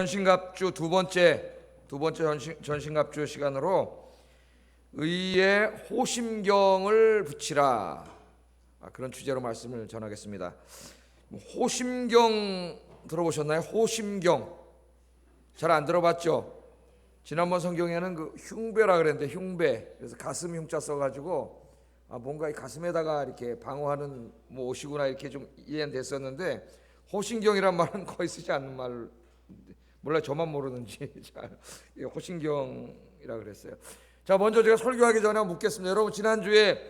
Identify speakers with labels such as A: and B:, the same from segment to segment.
A: 전신갑주 두 번째 전신갑주 시간으로 의의 호심경을 붙이라, 그런 주제로 말씀을 전하겠습니다. 호심경 들어보셨나요? 호심경 잘 안 들어봤죠? 지난번 성경에는 그 흉배라 그랬는데, 흉배, 그래서 가슴 흉자 써가지고 뭔가 이 가슴에다가 이렇게 방어하는 옷이구나 이렇게 좀 이해는 됐었는데, 호심경이란 말은 거의 쓰지 않는 말, 몰라 저만 모르는지 잘 호심경이라 그랬어요. 자, 먼저 제가 설교하기 전에 묻겠습니다. 여러분, 지난주에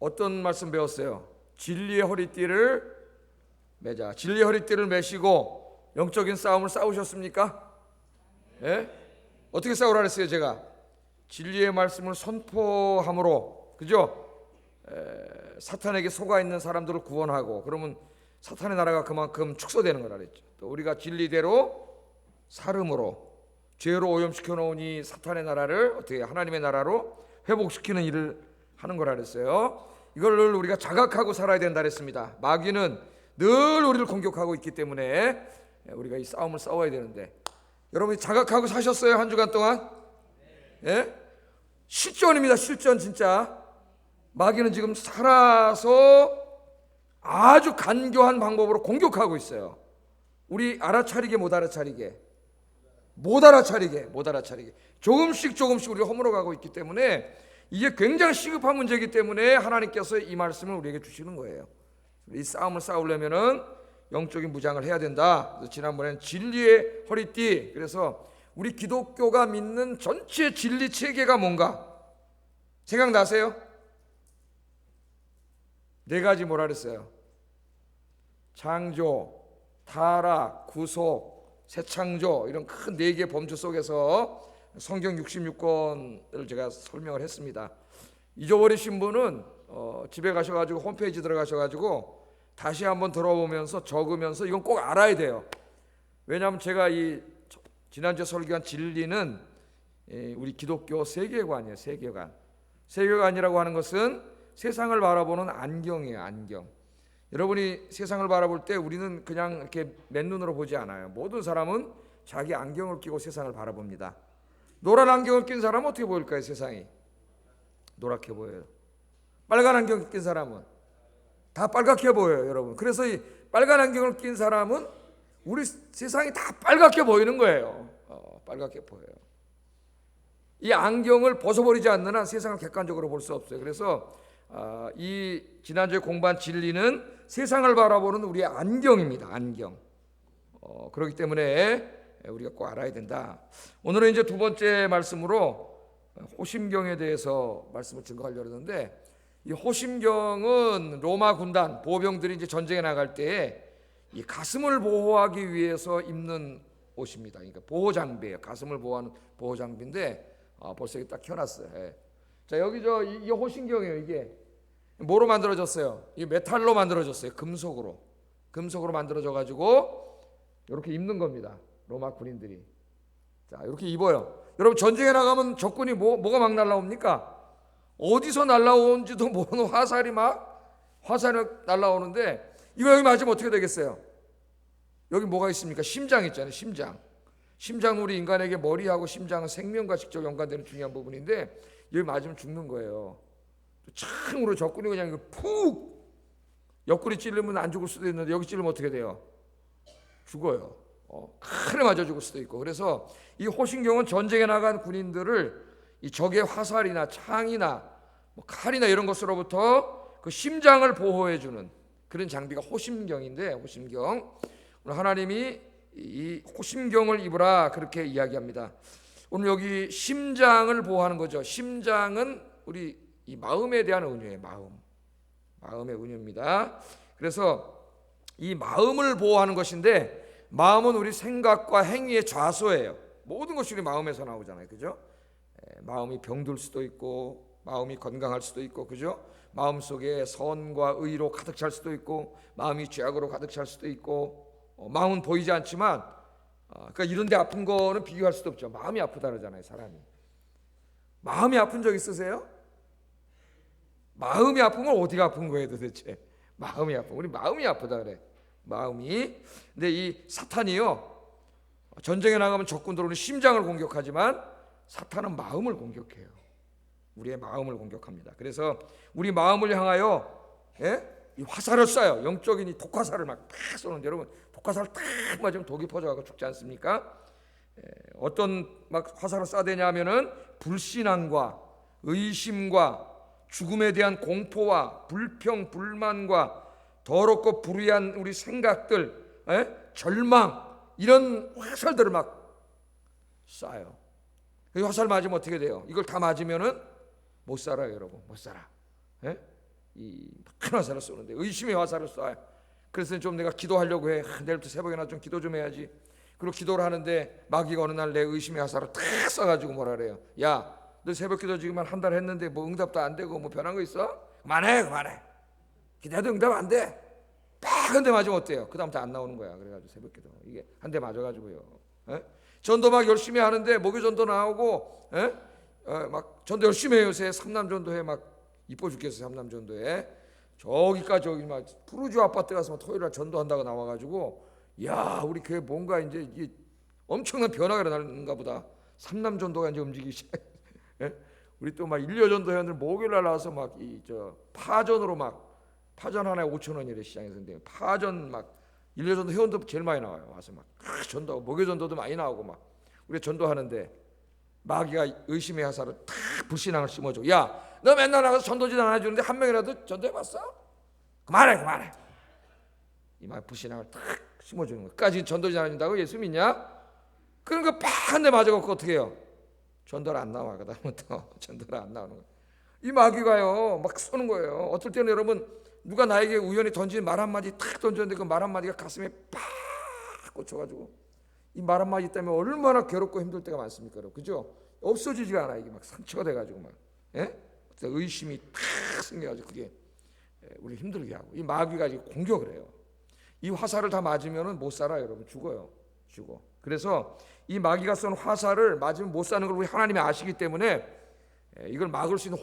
A: 어떤 말씀 배웠어요? 진리의 허리띠를 매자. 진리의 허리띠를 매시고 영적인 싸움을 싸우셨습니까? 예? 어떻게 싸우라 그랬어요? 제가 진리의 말씀을 선포함으로, 그죠? 사탄에게 속아 있는 사람들을 구원하고, 그러면 사탄의 나라가 그만큼 축소되는 거라 그랬죠. 또 우리가 진리대로 살음으로 죄로 오염시켜 놓으니 사탄의 나라를 어떻게 하나님의 나라로 회복시키는 일을 하는 거라 그랬어요. 이걸 우리가 자각하고 살아야 된다 그랬습니다. 마귀는 늘 우리를 공격하고 있기 때문에 우리가 이 싸움을 싸워야 되는데, 여러분이 자각하고 사셨어요? 한 주간 동안? 예? 실전입니다. 실전. 진짜 마귀는 지금 살아서 아주 간교한 방법으로 공격하고 있어요. 우리 알아차리게 못 알아차리게 조금씩 우리가 허물어가고 있기 때문에, 이게 굉장히 시급한 문제이기 때문에 하나님께서 이 말씀을 우리에게 주시는 거예요. 이 싸움을 싸우려면은 영적인 무장을 해야 된다. 그래서 지난번에는 진리의 허리띠, 그래서 우리 기독교가 믿는 전체 진리 체계가 뭔가 생각나세요? 네 가지 뭐라 그랬어요? 창조, 타락, 구속, 새창조, 이런 큰 네 개의 범주 속에서 성경 66권을 제가 설명을 했습니다. 잊어버리신 분은 집에 가셔가지고 홈페이지 들어가셔가지고 다시 한번 들어보면서 적으면서 이건 꼭 알아야 돼요. 왜냐하면 제가 이 지난주에 설교한 진리는 우리 기독교 세계관이에요. 세계관이라고 하는 것은 세상을 바라보는 안경이에요. 안경. 여러분이 세상을 바라볼 때 우리는 그냥 이렇게 맨눈으로 보지 않아요. 모든 사람은 자기 안경을 끼고 세상을 바라봅니다. 노란 안경을 낀 사람은 어떻게 보일까요? 세상이 노랗게 보여요. 빨간 안경 낀 사람은 다 빨갛게 보여요, 여러분. 그래서 이 빨간 안경을 낀 사람은 우리 세상이 다 빨갛게 보이는 거예요. 빨갛게 보여요. 이 안경을 벗어버리지 않는 한 세상을 객관적으로 볼 수 없어요. 그래서 이 지난주에 공부한 진리는 세상을 바라보는 우리의 안경입니다. 안경. 그렇기 때문에 우리가 꼭 알아야 된다. 오늘은 이제 두 번째 말씀으로 호심경에 대해서 말씀을 증거하려고 하는데, 이 호심경은 로마 군단 보병들이 이제 전쟁에 나갈 때 이 가슴을 보호하기 위해서 입는 옷입니다. 그러니까 보호 장비예요. 가슴을 보호하는 보호 장비인데 벌써 딱 켜놨어요. 예. 자, 여기 이 호심경이에요. 이게 뭐로 만들어졌어요? 이 메탈로 만들어졌어요. 금속으로 만들어져 가지고 이렇게 입는 겁니다. 로마 군인들이. 자, 이렇게 입어요. 여러분, 전쟁에 나가면 적군이 뭐가 막 날라옵니까? 어디서 날라오는지도 모르는 화살이 날라오는데, 이거 여기 맞으면 어떻게 되겠어요? 여기 뭐가 있습니까? 심장 있잖아요. 심장 우리 인간에게 머리하고 심장은 생명과 직접 연관되는 중요한 부분인데, 여기 맞으면 죽는 거예요. 창으로 적군이 그냥 푹, 옆구리 찔르면 안 죽을 수도 있는데 여기 찔르면 어떻게 돼요? 죽어요. 칼에 맞아 죽을 수도 있고. 그래서 이 호심경은 전쟁에 나간 군인들을 이 적의 화살이나 창이나 칼이나 이런 것으로부터 그 심장을 보호해주는 그런 장비가 호심경인데, 호심경, 오늘 하나님이 이 호심경을 입으라 그렇게 이야기합니다. 오늘 여기 심장을 보호하는 거죠. 심장은 우리 이 마음에 대한 은유예요. 마음의 은유입니다. 그래서 이 마음을 보호하는 것인데, 마음은 우리 생각과 행위의 좌소예요. 모든 것이 우리 마음에서 나오잖아요. 그죠? 마음이 병들 수도 있고, 마음이 건강할 수도 있고, 그죠? 마음 속에 선과 의로 가득 찰 수도 있고, 마음이 죄악으로 가득 찰 수도 있고, 마음은 보이지 않지만, 그러니까 이런 데 아픈 거는 비교할 수도 없죠. 마음이 아프다 그러잖아요, 사람이. 마음이 아픈 적 있으세요? 마음이 아프면 어디가 아픈 거예요, 도대체? 마음이 아프면 우리 마음이 아프다 그래. 마음이. 근데 이 사탄이요, 전쟁에 나가면 적군들은 심장을 공격하지만 사탄은 마음을 공격해요. 우리의 마음을 공격합니다. 그래서 우리 마음을 향하여 이 화살을 쏴요. 영적인 이 독화살을 막 팍 쏘는데, 여러분 독화살 딱 맞으면 독이 퍼져가고 죽지 않습니까? 어떤 막 화살을 쏴대냐면은 불신앙과 의심과 죽음에 대한 공포와 불평, 불만과 더럽고 불의한 우리 생각들, 절망, 이런 화살들을 막 쏴요. 이 화살 맞으면 어떻게 돼요? 이걸 다 맞으면은 못 살아요, 여러분. 못 살아. 이 큰 화살을 쏘는데 의심의 화살을 쏴요. 그래서 좀 내가 기도하려고 해. 내일부터 새벽에나 좀 기도 좀 해야지. 그리고 기도를 하는데 마귀가 어느 날 내 의심의 화살을 탁 쏴가지고 뭐라 그래요? 야, 너 새벽 기도 지금 한 달 했는데 뭐 응답도 안 되고 뭐 변한 거 있어? 그만해. 기도해도 응답 안 돼. 딱 한 대 맞으면 어때요? 그 다음부터 안 나오는 거야. 그래가지고 새벽 기도 이게 한 대 맞아가지고요. 전도 막 열심히 하는데 목요 전도 나오고, 막 전도 열심히 해요. 요새 삼남 전도회 막 이뻐 죽겠어요. 삼남 전도회 저기까지 저기 막 푸르주 아파트 가서 토요일날 전도한다고 나와가지고, 야, 우리 교회 뭔가 이제 이게 엄청난 변화가 일어나는가 보다. 삼남 전도가 이제 움직이기 시작. 우리 또 막 일요 전도 회원들 목요일날 나와서 막 이 저 파전으로 막 파전 하나에 5,000원이래 시장에서. 근데 파전 막 일요 전도 회원도 제일 많이 나와요. 와서 막 전도 목요 전도도 많이 나오고 막 우리 전도하는데 마귀가 의심의 화살을 탁 불신앙을 심어줘. 야, 너 맨날 나가서 전도지도 안 해주는데 한 명이라도 전도해봤어? 그만해. 이 말 불신앙을 탁 심어주는 거. 까지 전도지도 안 해준다고 예수 믿냐? 그런 거 팍 한 대 맞아갖고 어떻게 해요? 전도를 안 나와. 그다음부터 전도를 안 나오는 거예요. 이 마귀가요 막 쏘는 거예요. 어떨 때는 여러분 누가 나에게 우연히 던진 말 한마디 탁 던졌는데 그 말 한마디가 가슴에 팍 꽂혀가지고 이 말 한마디 때문에 얼마나 괴롭고 힘들 때가 많습니까, 여러분? 그죠? 없어지지가 않아. 이게 막 상처가 돼가지고 막 의심이 탁 생겨가지고 그게 우리 힘들게 하고, 이 마귀가 지금 공격을 해요. 이 화살을 다 맞으면은 못 살아요, 여러분. 죽어요. 그래서 이 마귀가 쏜 화살을 맞으면 못 사는 걸 우리 하나님이 아시기 때문에 이걸 막을 수 있는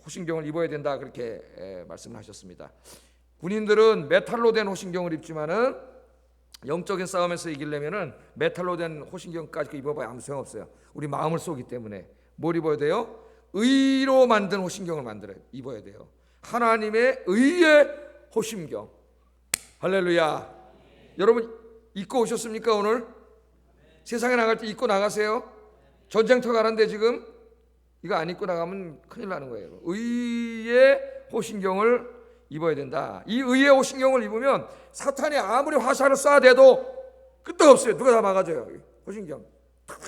A: 호신경을 입어야 된다, 그렇게 말씀을 하셨습니다. 군인들은 메탈로 된 호신경을 입지만은 영적인 싸움에서 이기려면은 메탈로 된 호신경까지 입어봐야 아무 소용 없어요. 우리 마음을 쏘기 때문에 뭘 입어야 돼요? 의로 만든 호신경을 입어야 돼요. 하나님의 의의 호신경. 할렐루야. 여러분 입고 오셨습니까? 오늘 세상에 나갈 때 입고 나가세요. 전쟁터 가는데 지금 이거 안 입고 나가면 큰일 나는 거예요. 의의 호신경을 입어야 된다. 이 의의 호신경을 입으면 사탄이 아무리 화살을 쏴대도 끄떡없어요. 누가 다 막아줘요. 호신경 탁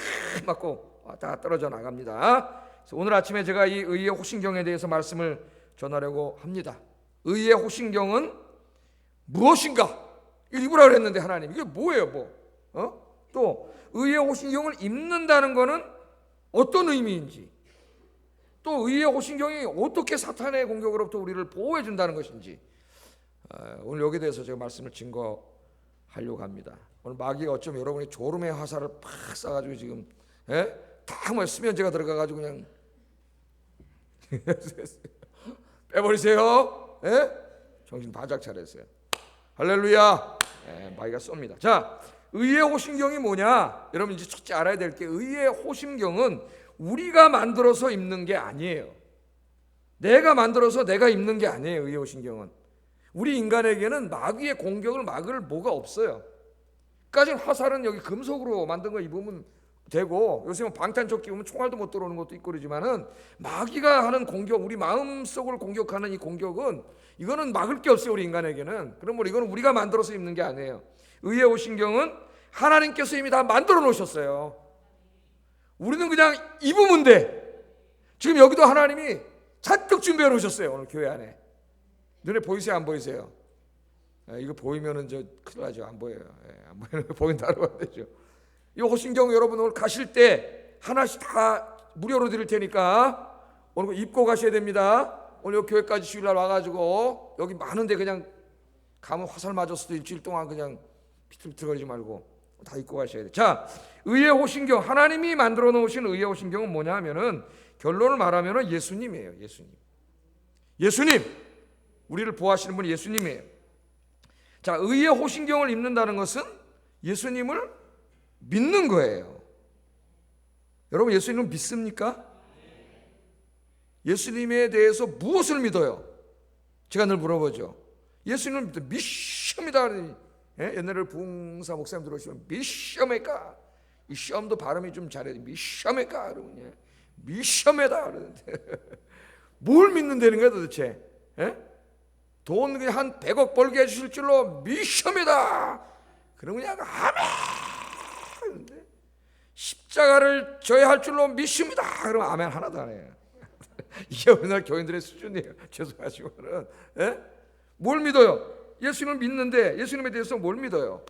A: 맞고 다 떨어져 나갑니다. 그래서 오늘 아침에 제가 이 의의 호신경에 대해서 말씀을 전하려고 합니다. 의의 호신경은 무엇인가? 입으라 그랬는데 하나님 이게 뭐예요? 또 의의 호신경을 입는다는 것은 어떤 의미인지, 또 의의 호신경이 어떻게 사탄의 공격으로부터 우리를 보호해 준다는 것인지, 오늘 여기에 대해서 제가 말씀을 증거하려고 합니다. 오늘 마귀가 어쩌면 여러분이 졸음의 화살을 팍 쏴가지고 지금 다 뭐 수면제가 들어가가지고 그냥 빼버리세요. 정신 바짝 차렸어요. 할렐루야. 마귀가 쏩니다. 자, 의의 호신경이 뭐냐? 여러분 이제 첫째 알아야 될 게, 의의 호신경은 우리가 만들어서 입는 게 아니에요. 내가 만들어서 내가 입는 게 아니에요. 의의 호신경은 우리 인간에게는 마귀의 공격을 막을 뭐가 없어요. 까진 화살은 여기 금속으로 만든 거 입으면 되고, 요즘은 방탄조끼 입으면 총알도 못 들어오는 것도 있고 그러지만은 마귀가 하는 공격, 우리 마음속을 공격하는 이 공격은 이거는 막을 게 없어요. 우리 인간에게는. 그러므로 이거는 우리가 만들어서 입는 게 아니에요. 의의 호신경은 하나님께서 이미 다 만들어 놓으셨어요. 우리는 그냥 입으면 돼. 지금 여기도 하나님이 잔뜩 준비해 놓으셨어요. 오늘 교회 안에. 눈에 보이세요? 안 보이세요? 이거 보이면은 저 큰일 나죠. 안 보여요. 안 보이는 거 보인다고 하면 되죠. 이 호신경 여러분 오늘 가실 때 하나씩 다 무료로 드릴 테니까 오늘 입고 가셔야 됩니다. 오늘 여기 교회까지 주일날 와가지고 여기 많은데 그냥 가면 화살 맞았어도 일주일 동안 그냥 비틀비틀거리지 말고 다 입고 가셔야 돼요. 자, 의의 호신경, 하나님이 만들어 놓으신 의의 호신경은 뭐냐 하면은 결론을 말하면은 예수님이에요. 예수님. 우리를 보호하시는 분이 예수님이에요. 자, 의의 호신경을 입는다는 것은 예수님을 믿는 거예요. 여러분 예수님을 믿습니까? 예수님에 대해서 무엇을 믿어요? 제가 늘 물어보죠. 예수님을 믿습니다. 옛날에 부흥사 목사님 들어오시면 믿습니까? 이 시험도 발음이 좀 잘해야 돼. 믿습니까? 그러면 믿습니다 그러는데 뭘 믿는다는 거야 도대체? 돈 그냥 한 100억 벌게 해주실 줄로 믿습니다. 그러면 그냥 아멘. 십자가를 져야 할 줄로 믿습니다. 그러면 아멘 하나도 안 해요. 이게 오늘날 교인들의 수준이에요. 죄송하지만은 뭘 믿어요? 예수님을 믿는데 예수님에 대해서 뭘 믿어요?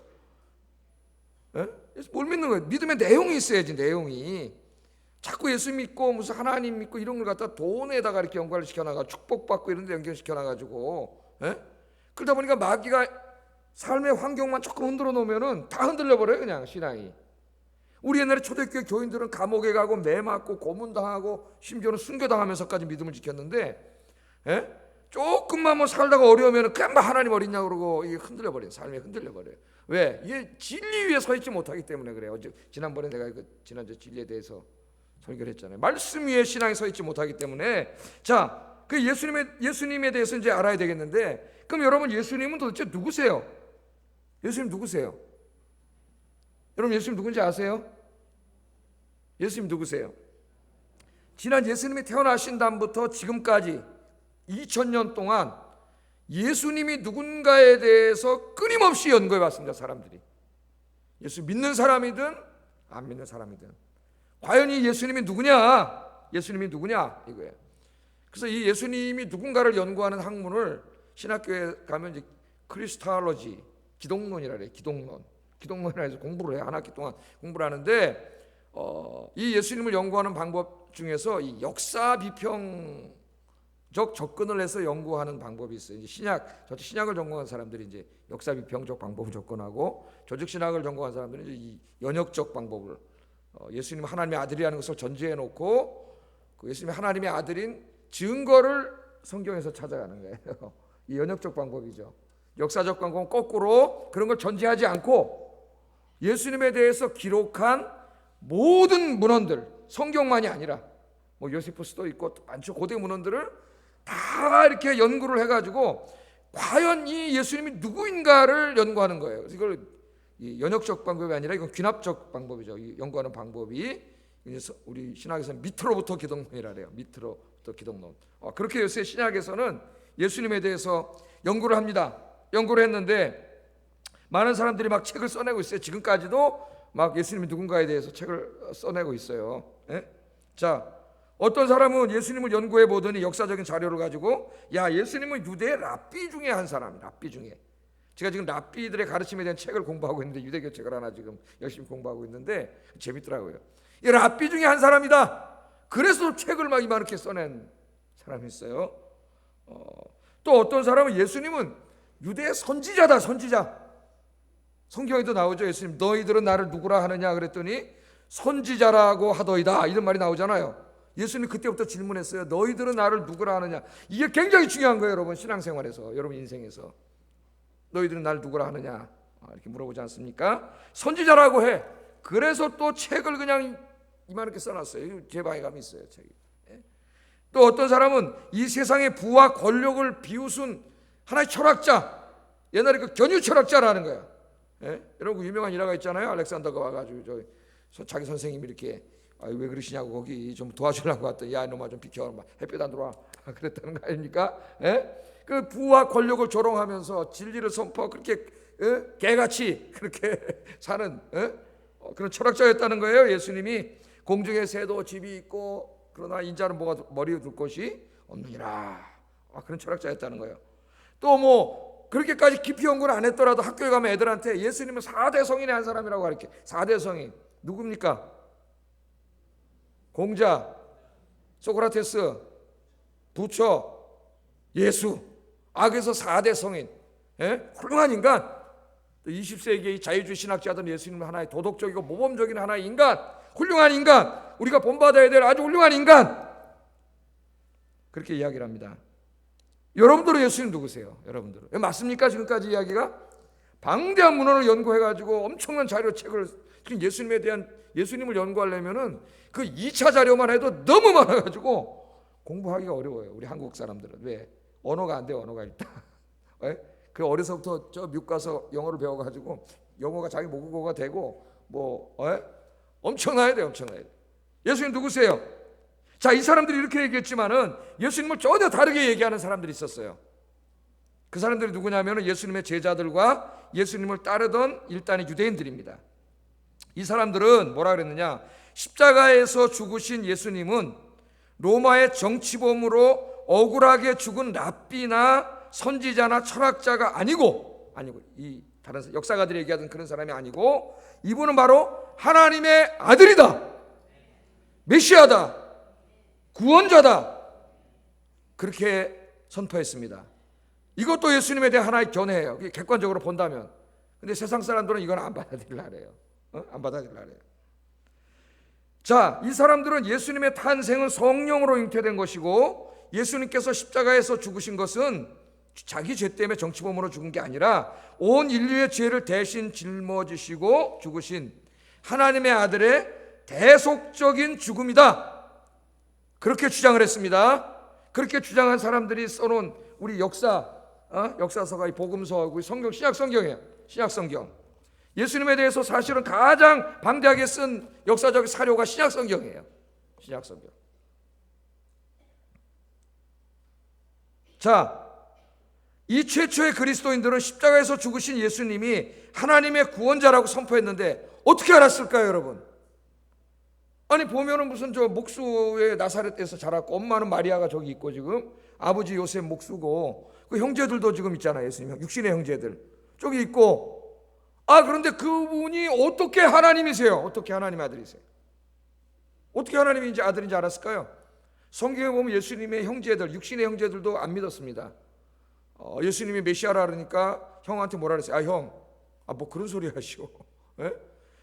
A: 뭘 믿는 거예요? 믿음의 내용이 있어야지. 내용이 자꾸 예수 믿고 무슨 하나님 믿고 이런 걸 갖다 돈에다가 이렇게 연관을 시켜놔가 축복받고 이런 데 연결시켜놔가지고 그러다 보니까 마귀가 삶의 환경만 조금 흔들어 놓으면은 다 흔들려 버려요. 그냥 신앙이. 우리 옛날에 초대교회 교인들은 감옥에 가고 매 맞고 고문당하고 심지어는 순교당하면서까지 믿음을 지켰는데 조금만 뭐 살다가 어려우면 그냥 막 하나님 어딨냐고 그러고 이게 흔들려 버려요. 삶이 흔들려 버려요. 왜? 이게 진리 위에 서 있지 못하기 때문에 그래요. 어제 지난번에 내가 지난주 진리에 대해서 설교를 했잖아요. 말씀 위에 신앙이 서 있지 못하기 때문에 자, 그 예수님에 대해서 이제 알아야 되겠는데 그럼 여러분 예수님은 도대체 누구세요? 예수님 누구세요? 여러분 예수님 누군지 아세요? 예수님 누구세요? 지난 예수님이 태어나신 다음부터 지금까지 2000년 동안 예수님이 누군가에 대해서 끊임없이 연구해 왔습니다. 사람들이. 예수 믿는 사람이든 안 믿는 사람이든 과연 이 예수님이 누구냐? 예수님이 누구냐? 이거예요. 그래서 이 예수님이 누군가를 연구하는 학문을 신학교에 가면 이제 크리스탈로지, 기독론이라 그래요. 기독론이라 해서 공부를 해요. 한 학기 동안 공부를 하는데 이 예수님을 연구하는 방법 중에서 이 역사 비평적 접근을 해서 연구하는 방법이 있어요. 이제 신약을 전공한 사람들이 이제 역사 비평적 방법을 접근하고 조직 신학을 전공한 사람들은 이제 이 연역적 방법을 예수님 하나님의 아들이라는 것을 전제해 놓고 그 예수님이 하나님의 아들인 증거를 성경에서 찾아가는 거예요. 이 연역적 방법이죠. 역사적 방법은 거꾸로 그런 걸 전제하지 않고 예수님에 대해서 기록한 모든 문헌들, 성경만이 아니라 뭐 요세푸스도 있고 많죠. 고대 문헌들을 다 이렇게 연구를 해가지고 과연 이 예수님이 누구인가를 연구하는 거예요. 그래서 이걸 이 연역적 방법이 아니라 이건 귀납적 방법이죠. 이 연구하는 방법이 우리 신학에서는 미트로부터 기독론이라 그래요. 미트로부터 기독론. 그렇게 요새 신약에서는 예수님에 대해서 연구를 합니다. 연구를 했는데 많은 사람들이 막 책을 써내고 있어요. 지금까지도 막 예수님이 누군가에 대해서 책을 써내고 있어요. 자, 어떤 사람은 예수님을 연구해 보더니 역사적인 자료를 가지고 야, 예수님은 유대 랍비 중에 한 사람. 랍비 중에. 제가 지금 랍비들의 가르침에 대한 책을 공부하고 있는데 유대교 책을 하나 지금 열심히 공부하고 있는데 재밌더라고요. 이 랍비 중에 한 사람이다. 그래서 책을 막 이만하게 써낸 사람이 있어요. 또 어떤 사람은 예수님은 유대의 선지자다. 선지자. 성경에도 나오죠. 예수님 너희들은 나를 누구라 하느냐 그랬더니 선지자라고 하더이다. 이런 말이 나오잖아요. 예수님 그때부터 질문했어요. 너희들은 나를 누구라 하느냐. 이게 굉장히 중요한 거예요. 여러분 신앙생활에서 여러분 인생에서 너희들은 나를 누구라 하느냐 이렇게 물어보지 않습니까? 선지자라고 해. 그래서 또 책을 그냥 이만하게 써놨어요. 제 방에 가면 있어요. 책이. 또 어떤 사람은 이 세상의 부와 권력을 비웃은 하나의 철학자, 옛날에 그 견유 철학자라는 거야. 여러분 그 유명한 일화가 있잖아요. 알렉산더가 와가지고 자기 선생님이 이렇게 왜 그러시냐고 거기 좀 도와주려고 왔더니 야 이놈아 좀 비켜, 햇빛 안 들어와 그랬다는 거 아닙니까? 그 부와 권력을 조롱하면서 진리를 선포하고 그렇게 개같이 그렇게 사는 그런 철학자였다는 거예요. 예수님이 공중에 새도 집이 있고 그러나 인자는 뭐가 머리에 둘 곳이 없느니라. 그런 철학자였다는 거예요. 또 뭐 그렇게까지 깊이 연구를 안 했더라도 학교에 가면 애들한테 예수님은 4대 성인의 한 사람이라고 가르쳐. 4대 성인 누굽니까? 공자, 소크라테스, 부처, 예수. 그래서 4대 성인. 훌륭한 인간. 20세기의 자유주의 신학자들은 예수님은 하나의 도덕적이고 모범적인 하나의 인간, 훌륭한 인간, 우리가 본받아야 될 아주 훌륭한 인간, 그렇게 이야기를 합니다. 여러분들은 예수님 누구세요? 여러분들은 맞습니까? 지금까지 이야기가 방대한 문헌을 연구해가지고 엄청난 자료책을, 예수님에 대한, 예수님을 연구하려면은 그 2차 자료만 해도 너무 많아가지고 공부하기가 어려워요. 우리 한국 사람들은. 왜? 언어가 안 돼요. 언어가 일단. 그 어려서부터 저 미국 가서 영어를 배워가지고 영어가 자기 모국어가 되고 엄청나야 돼요. 엄청나야 돼요. 예수님 누구세요? 자, 이 사람들이 이렇게 얘기했지만은 예수님을 전혀 다르게 얘기하는 사람들이 있었어요. 그 사람들이 누구냐면은 예수님의 제자들과 예수님을 따르던 일단의 유대인들입니다. 이 사람들은 뭐라 그랬느냐? 십자가에서 죽으신 예수님은 로마의 정치범으로 억울하게 죽은 랍비나 선지자나 철학자가 아니고 이 다른 역사가들이 얘기하던 그런 사람이 아니고, 이분은 바로 하나님의 아들이다, 메시아다, 구원자다, 그렇게 선포했습니다. 이것도 예수님에 대한 하나의 견해예요. 객관적으로 본다면. 근데 세상 사람들은 이건 안 받아들이려 해요. 안 받아들이려 해요. 자, 이 사람들은 예수님의 탄생은 성령으로 잉태된 것이고, 예수님께서 십자가에서 죽으신 것은 자기 죄 때문에 정치범으로 죽은 게 아니라 온 인류의 죄를 대신 짊어지시고 죽으신 하나님의 아들의 대속적인 죽음이다, 그렇게 주장을 했습니다. 그렇게 주장한 사람들이 써놓은 우리 역사서가 이 복음서하고 성경, 신약성경이에요. 신약성경. 예수님에 대해서 사실은 가장 방대하게 쓴 역사적 사료가 신약성경이에요. 신약성경. 자, 이 최초의 그리스도인들은 십자가에서 죽으신 예수님이 하나님의 구원자라고 선포했는데 어떻게 알았을까요, 여러분? 아니, 보면은 무슨 저 목수의 나사렛에서 자랐고, 엄마는 마리아가 저기 있고, 지금 아버지 요셉 목수고, 그 형제들도 지금 있잖아요. 예수님 육신의 형제들 저기 있고. 그런데 그분이 어떻게 하나님이세요? 어떻게 하나님의 아들이세요? 어떻게 하나님인지 아들인지 알았을까요? 성경에 보면 예수님의 형제들, 육신의 형제들도 안 믿었습니다. 예수님이 메시아라 그러니까 형한테 뭐라 그랬어요? 형, 뭐 그런 소리 하시오.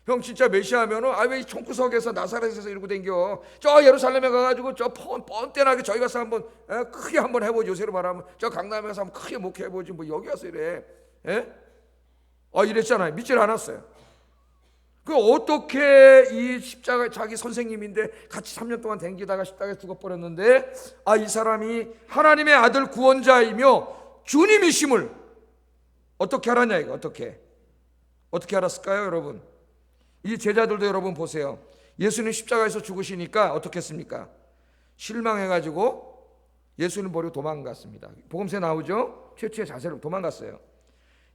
A: 형 진짜 메시아면은 왜 이 총구석에서 나사렛에서 이러고 댕겨? 저 예루살렘에 가가지고 저 뻔뻔하게 저희 가서 한번 크게 한번 해보지. 요새로 말하면 저 강남에 가서 한번 크게 목회해보지. 뭐 여기 와서 이래? 이랬잖아요. 믿질 않았어요. 그 어떻게 이 십자가 자기 선생님인데 같이 3년 동안 댕기다가 십자가에 죽어버렸는데 이 사람이 하나님의 아들 구원자이며 주님이심을 어떻게 알았냐, 이거 어떻게 알았을까요, 여러분? 이 제자들도 여러분 보세요. 예수님 십자가에서 죽으시니까 어떻게 했습니까? 실망해가지고 예수님 버리고 도망갔습니다. 복음서에 나오죠? 최초의 자세로 도망갔어요.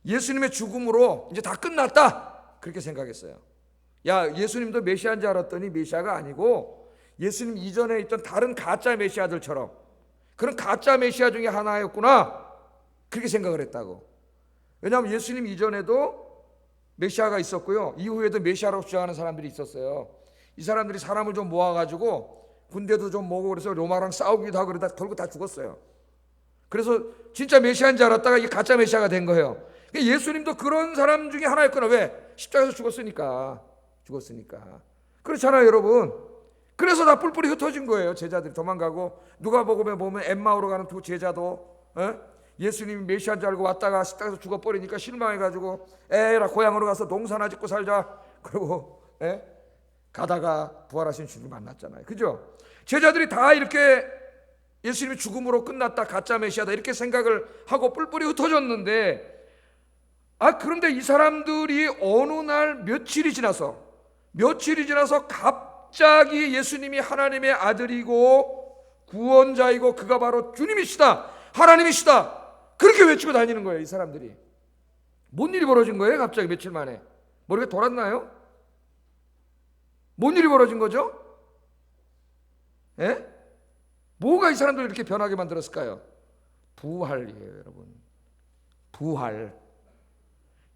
A: 예수님의 죽음으로 이제 다 끝났다, 그렇게 생각했어요. 예수님도 메시아인 줄 알았더니 메시아가 아니고 예수님 이전에 있던 다른 가짜 메시아들처럼 그런 가짜 메시아 중에 하나였구나, 그렇게 생각을 했다고. 왜냐하면 예수님 이전에도 메시아가 있었고요, 이후에도 메시아라고 주장하는 사람들이 있었어요. 이 사람들이 사람을 좀 모아가지고 군대도 좀 모으고 그래서 로마랑 싸우기도 하고 그러다 결국 다 죽었어요. 그래서 진짜 메시아인 줄 알았다가 이게 가짜 메시아가 된 거예요. 예수님도 그런 사람 중에 하나였구나. 왜? 십자가에서 죽었으니까. 그렇잖아요, 여러분. 그래서 다 뿔뿔이 흩어진 거예요. 제자들이 도망가고, 누가복음에 보면 엠마오로 가는 두 제자도 예수님이 메시아인 줄 알고 왔다가 십자가에서 죽어버리니까 실망해가지고 에라 고향으로 가서 농사나 짓고 살자, 그러고 가다가 부활하신 주님 만났잖아요. 그죠? 제자들이 다 이렇게 예수님이 죽음으로 끝났다, 가짜 메시아다, 이렇게 생각을 하고 뿔뿔이 흩어졌는데, 그런데 이 사람들이 어느 날 며칠이 지나서 갑자기 예수님이 하나님의 아들이고 구원자이고 그가 바로 주님이시다, 하나님이시다, 그렇게 외치고 다니는 거예요. 이 사람들이. 뭔 일이 벌어진 거예요? 갑자기 며칠 만에 머리가 돌았나요? 뭔 일이 벌어진 거죠? 뭐가 이 사람들을 이렇게 변하게 만들었을까요? 부활이에요, 여러분. 부활.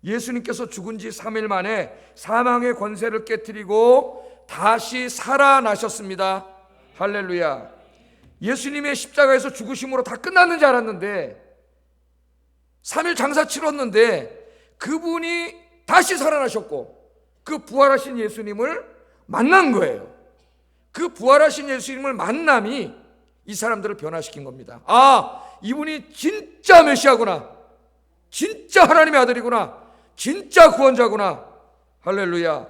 A: 예수님께서 죽은 지 3일 만에 사망의 권세를 깨뜨리고 다시 살아나셨습니다. 할렐루야. 예수님의 십자가에서 죽으심으로 다 끝났는 줄 알았는데 3일 장사 치렀는데 그분이 다시 살아나셨고 그 부활하신 예수님을 만난 거예요. 그 부활하신 예수님을 만남이 이 사람들을 변화시킨 겁니다. 이분이 진짜 메시아구나, 진짜 하나님의 아들이구나, 진짜 구원자구나. 할렐루야.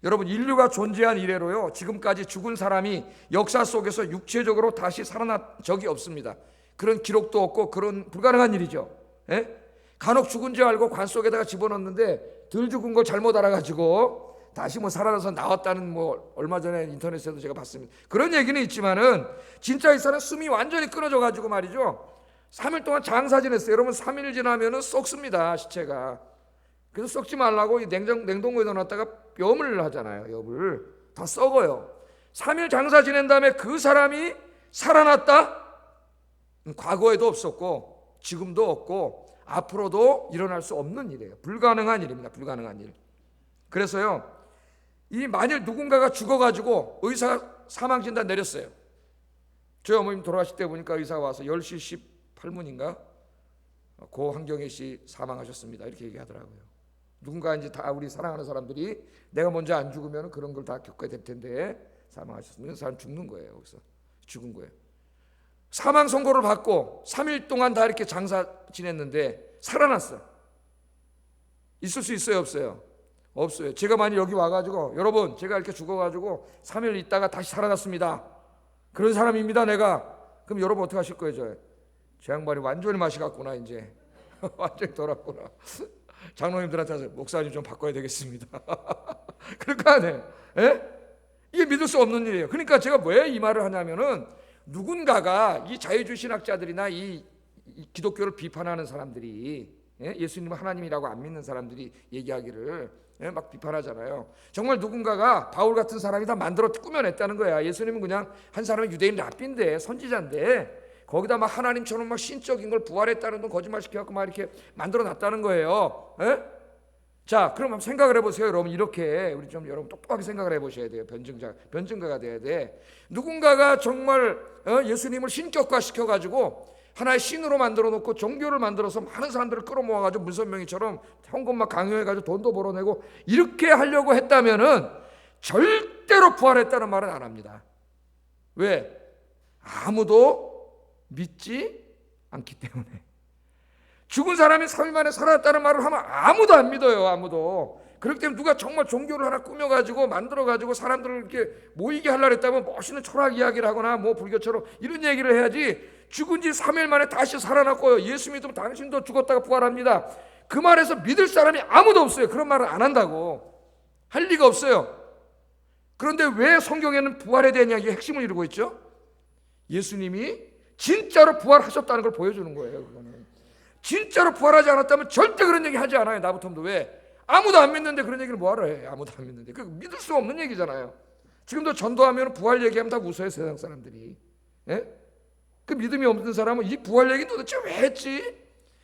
A: 여러분, 인류가 존재한 이래로요, 지금까지 죽은 사람이 역사 속에서 육체적으로 다시 살아난 적이 없습니다. 그런 기록도 없고 그런 불가능한 일이죠. 예? 간혹 죽은 줄 알고 관 속에다가 집어넣는데 덜 죽은 걸 잘못 알아가지고 다시 살아나서 나왔다는 얼마 전에 인터넷에도 제가 봤습니다. 그런 얘기는 있지만은 진짜 이 사람 숨이 완전히 끊어져 가지고 말이죠, 3일 동안 장사 지냈어요. 여러분, 3일 지나면은 썩습니다, 시체가. 그래서 썩지 말라고 냉동고에 넣어놨다가 염을 하잖아요. 염을 다 썩어요. 3일 장사 지낸 다음에 그 사람이 살아났다? 과거에도 없었고 지금도 없고 앞으로도 일어날 수 없는 일이에요. 불가능한 일입니다. 불가능한 일. 그래서요, 이 만일 누군가가 죽어가지고 의사가 사망 진단 내렸어요. 저희 어머님 돌아가실 때 보니까 의사가 와서 10시 18분인가 고 한경애 씨 사망하셨습니다, 이렇게 얘기하더라고요. 누군가 이제 다 우리 사랑하는 사람들이 내가 먼저 안 죽으면 그런 걸 다 겪어야 될 텐데 사망하셨으면 그 사람 죽는 거예요. 여기서 죽은 거예요. 사망 선고를 받고 3일 동안 다 이렇게 장사 지냈는데 살아났어요. 있을 수 있어요, 없어요? 없어요. 제가 만약 여기 와가지고 여러분, 제가 이렇게 죽어가지고 3일 있다가 다시 살아났습니다, 그런 사람입니다 내가. 그럼 여러분 어떻게 하실 거예요? 저 양반이 완전히 맛이 갔구나, 이제 완전히 돌았구나. 장로님들한테 목사님 좀 바꿔야 되겠습니다. 그러니까 이게 믿을 수 없는 일이에요. 그러니까 제가 왜 이 말을 하냐면은, 누군가가 이 자유주의 신학자들이나 이 기독교를 비판하는 사람들이, 예수님은 하나님이라고 안 믿는 사람들이 얘기하기를 막 비판하잖아요. 정말 누군가가 바울 같은 사람이 다 만들어 꾸며냈다는 거야. 예수님은 그냥 한 사람은 유대인 랍비인데, 선지자인데 거기다 막 하나님처럼 막 신적인 걸 부활했다는 건 거짓말 시켜갖고 막 이렇게 만들어 놨다는 거예요. 자, 그럼 한번 생각을 해보세요. 여러분, 이렇게 우리 좀 여러분 똑똑하게 생각을 해보셔야 돼요. 변증가가 돼야 돼. 누군가가 정말 예수님을 신격화 시켜가지고 하나의 신으로 만들어 놓고 종교를 만들어서 많은 사람들을 끌어모아가지고 문선명이처럼 헌금 막 강요해가지고 돈도 벌어내고 이렇게 하려고 했다면은 절대로 부활했다는 말은 안 합니다. 왜? 아무도 믿지 않기 때문에. 죽은 사람이 3일 만에 살아났다는 말을 하면 아무도 안 믿어요. 아무도. 그렇기 때문에 누가 정말 종교를 하나 꾸며가지고 만들어가지고 사람들을 이렇게 모이게 하려고 했다면 멋있는 철학 이야기를 하거나 불교처럼 이런 얘기를 해야지, 죽은 지 3일 만에 다시 살아났고요, 예수 믿으면 당신도 죽었다가 부활합니다, 그 말에서 믿을 사람이 아무도 없어요. 그런 말을 안 한다고. 할 리가 없어요. 그런데 왜 성경에는 부활에 대한 이야기가 핵심을 이루고 있죠? 예수님이 진짜로 부활하셨다는 걸 보여주는 거예요. 그거는. 진짜로 부활하지 않았다면 절대 그런 얘기 하지 않아요. 나부터도. 왜? 아무도 안 믿는데 그런 얘기를 뭐하러 해? 아무도 안 믿는데. 그 믿을 수 없는 얘기잖아요. 지금도 전도하면 부활 얘기하면 다 웃어요, 세상 사람들이. 그 믿음이 없는 사람은 이 부활 얘기 도대체 왜 했지?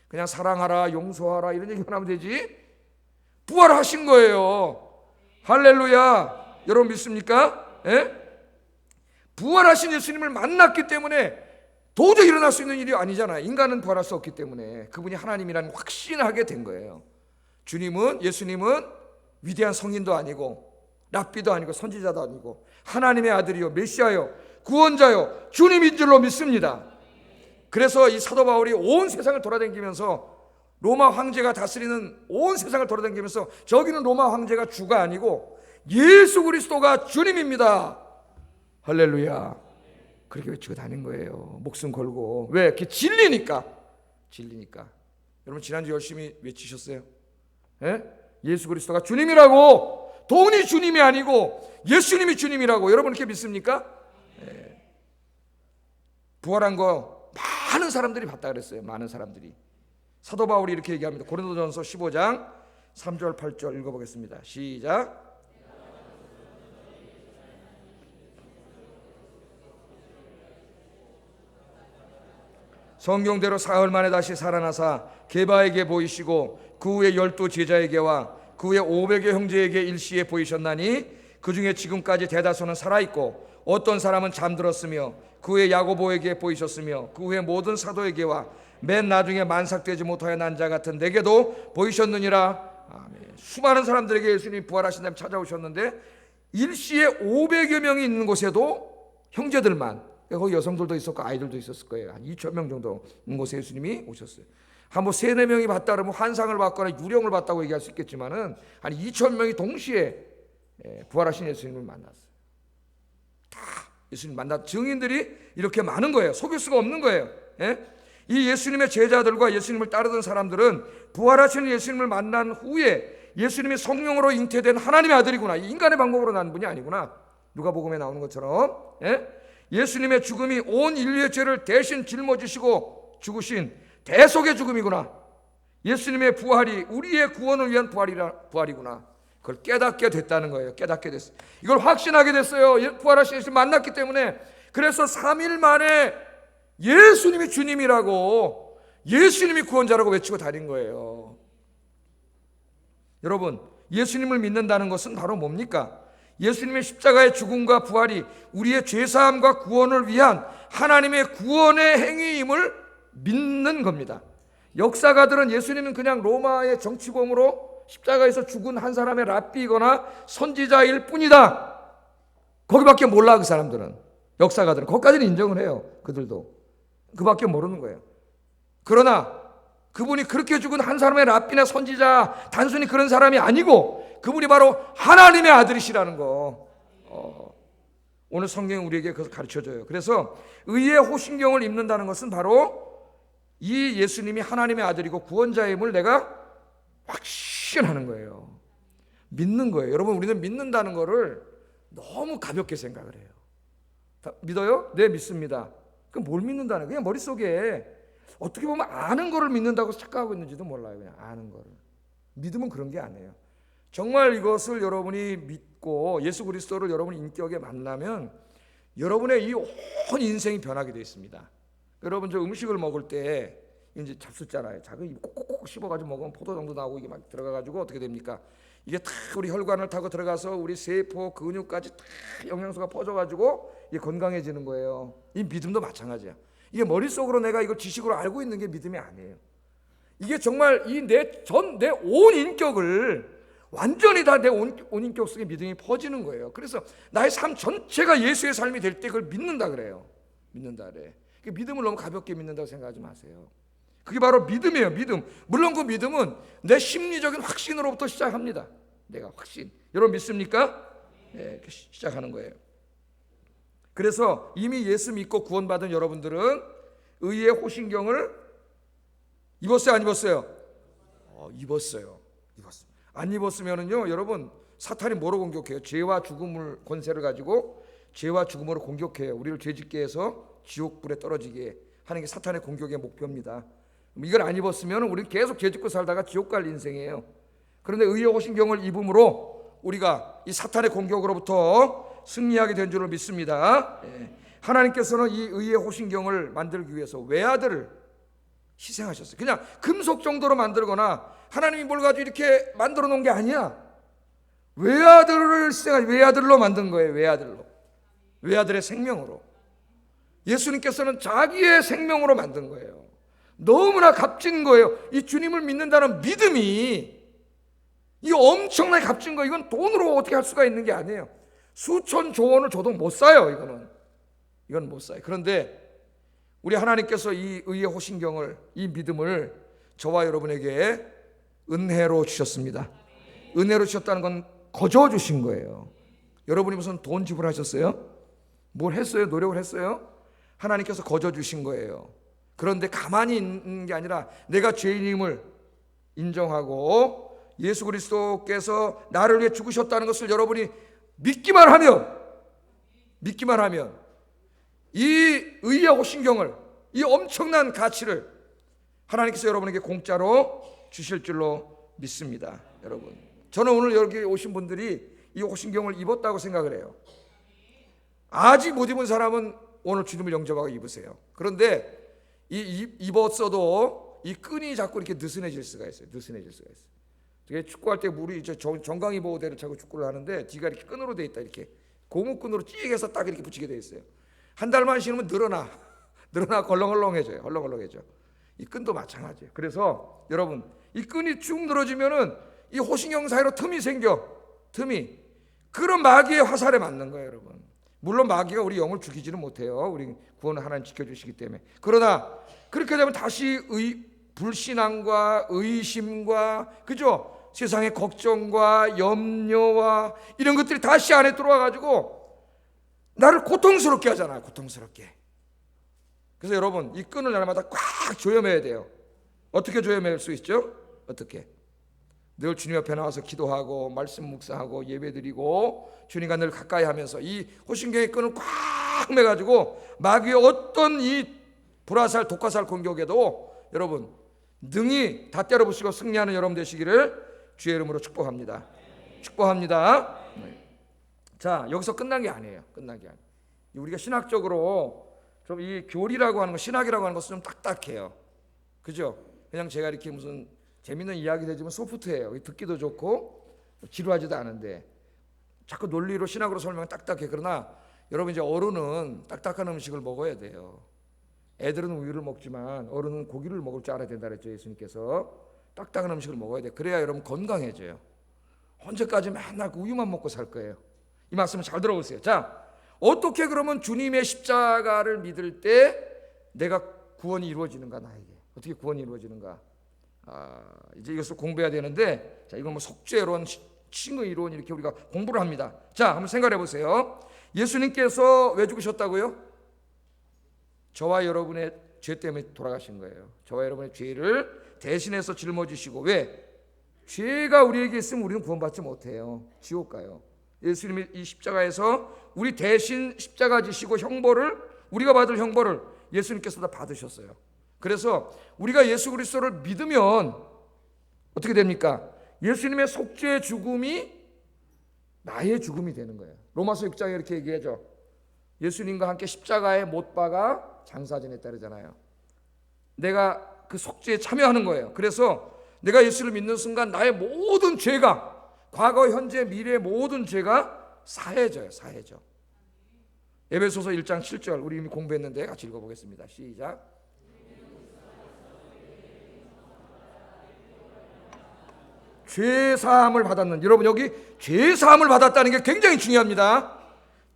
A: 그냥 사랑하라, 용서하라 이런 얘기만 하면 되지. 부활하신 거예요. 할렐루야. 여러분 믿습니까? 부활하신 예수님을 만났기 때문에 도저히 일어날 수 있는 일이 아니잖아요. 인간은 부활할 수 없기 때문에 그분이 하나님이라는 확신하게 된 거예요. 예수님은 위대한 성인도 아니고 랍비도 아니고 선지자도 아니고 하나님의 아들이요 메시아요 구원자요 주님인 줄로 믿습니다. 그래서 이 사도 바울이 온 세상을 돌아다니면서 로마 황제가 다스리는 온 세상을 돌아다니면서 저기는 로마 황제가 주가 아니고 예수 그리스도가 주님입니다. 할렐루야. 그렇게 외치고 다닌 거예요. 목숨 걸고. 왜? 그게 진리니까. 여러분 지난주 열심히 외치셨어요? 예수 그리스도가 주님이라고. 돈이 주님이 아니고 예수님이 주님이라고. 여러분 이렇게 믿습니까? 부활한 거 많은 사람들이 봤다 그랬어요. 많은 사람들이. 사도 바울이 이렇게 얘기합니다. 고린도전서 15장 3절 8절 읽어보겠습니다. 시작. 성경대로 사흘 만에 다시 살아나사 게바에게 보이시고 그 후에 12 제자에게와 그 후에 500여 형제에게 일시에 보이셨나니 그 중에 지금까지 대다수는 살아있고 어떤 사람은 잠들었으며 그 후에 야고보에게 보이셨으며 그 후에 모든 사도에게와 맨 나중에 만삭되지 못하여 난 자 같은 내게도 보이셨느니라. 아멘. 수많은 사람들에게 예수님이 부활하신 다음에 찾아오셨는데 일시에 500여 명이 있는 곳에도 형제들만, 거기 여성들도 있었고 아이들도 있었을 거예요. 한 2,000명 정도 있는 곳에 예수님이 오셨어요. 한 3-4명이 봤다 그러면 환상을 봤거나 유령을 봤다고 얘기할 수 있겠지만은 한 2,000명이 동시에 부활하신 예수님을 만났어요. 다 예수님 만난 증인들이 이렇게 많은 거예요. 속일 수가 없는 거예요. 이 예수님의 제자들과 예수님을 따르던 사람들은 부활하시는 예수님을 만난 후에 예수님이 성령으로 잉태된 하나님의 아들이구나, 인간의 방법으로 난 분이 아니구나, 누가복음에 나오는 것처럼 예수님의 죽음이 온 인류의 죄를 대신 짊어지시고 죽으신 대속의 죽음이구나, 예수님의 부활이 우리의 구원을 위한 부활이구나, 그걸 깨닫게 됐다는 거예요. 깨닫게 됐어요. 이걸 확신하게 됐어요. 부활하신 예수님 만났기 때문에. 그래서 3일 만에 예수님이 주님이라고, 예수님이 구원자라고 외치고 다닌 거예요. 여러분, 예수님을 믿는다는 것은 바로 뭡니까? 예수님의 십자가의 죽음과 부활이 우리의 죄사함과 구원을 위한 하나님의 구원의 행위임을 믿는 겁니다. 역사가들은 예수님은 그냥 로마의 정치범으로 십자가에서 죽은 한 사람의 랍비거나 선지자일 뿐이다, 거기밖에 몰라. 그 사람들은, 역사가들은 거기까지는 인정을 해요. 그들도 그밖에 모르는 거예요. 그러나 그분이 그렇게 죽은 한 사람의 랍비나 선지자, 단순히 그런 사람이 아니고 그분이 바로 하나님의 아들이시라는 거, 오늘 성경이 우리에게 그것을 가르쳐줘요. 그래서 의의 호신경을 입는다는 것은 바로 이 예수님이 하나님의 아들이고 구원자임을 내가 확신하는 거예요. 믿는 거예요. 여러분, 우리는 믿는다는 거를 너무 가볍게 생각을 해요. 믿어요? 네, 믿습니다. 그럼 뭘 믿는다는 거예요? 그냥 머릿속에 어떻게 보면 아는 거를 믿는다고 착각하고 있는지도 몰라요. 그냥 아는 거를. 믿음은 그런 게 아니에요. 정말 이것을 여러분이 믿고 예수 그리스도를 여러분이 인격에 만나면 여러분의 이 온 인생이 변하게 되어 있습니다. 여러분, 저 음식을 먹을 때 이제 잡숫잖아요. 작은 입 콕콕콕 씹어가지고 먹으면 포도당도 나오고 이게 막 들어가가지고 어떻게 됩니까? 이게 다 우리 혈관을 타고 들어가서 우리 세포, 근육까지 다 영양소가 퍼져가지고 이게 건강해지는 거예요. 이 믿음도 마찬가지야. 이게 머릿속으로 내가 이걸 지식으로 알고 있는 게 믿음이 아니에요. 이게 정말 이 내 온 인격을 완전히 다 내 온 인격 속에 믿음이 퍼지는 거예요. 그래서 나의 삶 전체가 예수의 삶이 될 때 그걸 믿는다 그래요. 믿는다 그래. 믿음을 너무 가볍게 믿는다고 생각하지 마세요. 그게 바로 믿음이에요. 믿음. 물론 그 믿음은 내 심리적인 확신으로부터 시작합니다. 내가 확신. 여러분 믿습니까? 네, 시작하는 거예요. 그래서 이미 예수 믿고 구원받은 여러분들은 의의 호신경을 입었어요, 안 입었어요? 입었어요. 안 입었으면은요, 여러분, 사탄이 뭐로 공격해요? 죄와 죽음을 권세를 가지고 죄와 죽음으로 공격해요. 우리를 죄짓게 해서 지옥불에 떨어지게 하는 게 사탄의 공격의 목표입니다. 이걸 안 입었으면 우리는 계속 죄짓고 살다가 지옥 갈 인생이에요. 그런데 의의 호신경을 입음으로 우리가 이 사탄의 공격으로부터 승리하게 된 줄을 믿습니다. 하나님께서는 이 의의 호신경을 만들기 위해서 외아들을 희생하셨어요. 그냥 금속 정도로 만들거나 하나님이 뭘 가지고 이렇게 만들어 놓은 게 아니야. 외아들을 희생하시, 외아들로 만든 거예요. 외아들의 생명으로. 예수님께서는 자기의 생명으로 만든 거예요. 너무나 값진 거예요. 이 주님을 믿는다는 믿음이, 이 엄청나게 값진 거, 이건 돈으로 어떻게 할 수가 있는 게 아니에요. 수천 조 원을 줘도 못 사요. 이건 못 사요. 그런데 우리 하나님께서 이 의의 호신경을, 이 믿음을 저와 여러분에게 은혜로 주셨습니다. 은혜로 주셨다는 건 거저 주신 거예요. 여러분이 무슨 돈 지불하셨어요? 뭘 했어요? 노력을 했어요? 하나님께서 거저 주신 거예요. 그런데 가만히 있는 게 아니라 내가 죄인임을 인정하고 예수 그리스도께서 나를 위해 죽으셨다는 것을 여러분이 믿기만 하면 이 의의 호신경을, 이 엄청난 가치를 하나님께서 여러분에게 공짜로 주실 줄로 믿습니다. 여러분, 저는 오늘 여기 오신 분들이 이 호신경을 입었다고 생각을 해요. 아직 못 입은 사람은 오늘 주님을 영접하고 입으세요. 그런데 입었어도 이 끈이 자꾸 이렇게 느슨해질 수가 있어요. 축구할 때 우리 정강이 보호대를 차고 축구를 하는데 뒤가 이렇게 끈으로 돼 있다. 이렇게 고무끈으로 찌개서 딱 이렇게 붙이게 돼 있어요. 한 달만 신으면 늘어나 헐렁헐렁해져요. 이 끈도 마찬가지예요. 그래서 여러분, 이 끈이 쭉 늘어지면은 이 호신경 사이로 틈이 생겨. 그런 마귀의 화살에 맞는 거예요, 여러분. 물론 마귀가 우리 영을 죽이지는 못해요. 우리 구원을 하나님 지켜주시기 때문에. 그러나 그렇게 되면 다시 불신앙과 의심과, 그죠? 세상의 걱정과 염려와 이런 것들이 다시 안에 들어와가지고 나를 고통스럽게 하잖아요. 고통스럽게. 그래서 여러분, 이 끈을 날마다 꽉 조여매야 돼요. 어떻게 조여맬 수 있죠? 어떻게? 늘 주님 옆에 나와서 기도하고 말씀 묵상하고 예배드리고 주님과 늘 가까이 하면서 이 호신경의 끈을 꽉 매가지고 마귀의 어떤 이 불화살 독화살 공격에도 여러분 능히 다 때려부수고 승리하는 여러분 되시기를 주의 이름으로 축복합니다. 축복합니다. 자, 여기서 끝난 게 아니에요. 끝난 게 아니에요. 우리가 신학적으로 좀 이 교리라고 하는 거, 신학이라고 하는 것은 좀 딱딱해요. 그죠? 그냥 제가 이렇게 무슨 재밌는 이야기 되지만 소프트해요. 듣기도 좋고 지루하지도 않은데 자꾸 논리로 신학으로 설명은 딱딱해. 그러나 여러분 이제 어른은 딱딱한 음식을 먹어야 돼요. 애들은 우유를 먹지만 어른은 고기를 먹을 줄 알아야 된다 그랬죠. 예수님께서 딱딱한 음식을 먹어야 돼. 그래야 여러분 건강해져요. 언제까지 맨날 그 우유만 먹고 살 거예요. 이 말씀을 잘 들어보세요. 자, 어떻게 그러면 주님의 십자가를 믿을 때 내가 구원이 이루어지는가, 나에게 어떻게 구원이 이루어지는가? 이제 이것을 공부해야 되는데, 자, 이건 뭐 속죄론, 칭의론 이렇게 우리가 공부를 합니다. 자, 한번 생각해 보세요. 예수님께서 왜 죽으셨다고요? 저와 여러분의 죄 때문에 돌아가신 거예요. 저와 여러분의 죄를 대신해서 짊어지시고, 왜? 죄가 우리에게 있으면 우리는 구원받지 못해요. 지옥 가요. 예수님이 이 십자가에서 우리 대신 십자가 지시고 형벌을, 우리가 받을 형벌을 예수님께서 다 받으셨어요. 그래서 우리가 예수 그리스도를 믿으면 어떻게 됩니까? 예수님의 속죄의 죽음이 나의 죽음이 되는 거예요. 로마서 6장에 이렇게 얘기하죠. 예수님과 함께 십자가에 못 박아 장사 지냈다 그러잖아요. 내가 그 속죄에 참여하는 거예요. 그래서 내가 예수를 믿는 순간 나의 모든 죄가, 과거, 현재, 미래의 모든 죄가 사해져요. 사해져. 에베소서 1장 7절 우리 이미 공부했는데 같이 읽어보겠습니다. 시작. 죄사함을 받았는, 여러분 여기 죄사함을 받았다는 게 굉장히 중요합니다.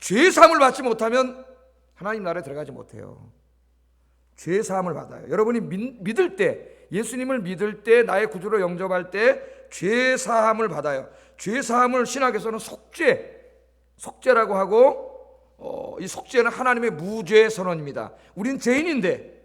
A: 죄사함을 받지 못하면 하나님 나라에 들어가지 못해요. 죄사함을 받아요. 여러분이 믿을 때, 예수님을 믿을 때, 나의 구주로 영접할 때 죄사함을 받아요. 죄사함을 신학에서는 속죄라고 하고, 이 속죄는 하나님의 무죄 선언입니다. 우린 죄인인데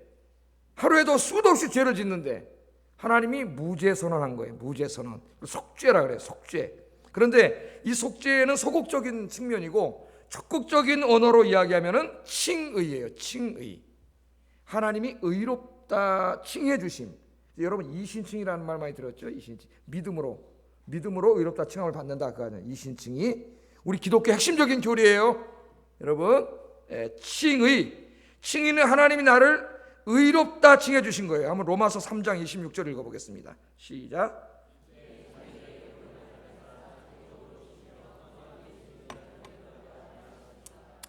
A: 하루에도 수도 없이 죄를 짓는데 하나님이 무죄 선언한 거예요. 무죄 선언. 속죄라 그래요. 속죄. 그런데 이 속죄는 소극적인 측면이고 적극적인 언어로 이야기하면은 칭의예요. 칭의. 하나님이 의롭다 칭해 주심. 여러분 이신칭이라는 말 많이 들었죠? 이신칭. 믿음으로 의롭다 칭함을 받는다. 그거는 이신칭이 우리 기독교 핵심적인 교리예요. 여러분, 칭의는 하나님이 나를 의롭다 칭해 주신 거예요. 한번 로마서 3장 26절 읽어보겠습니다. 시작.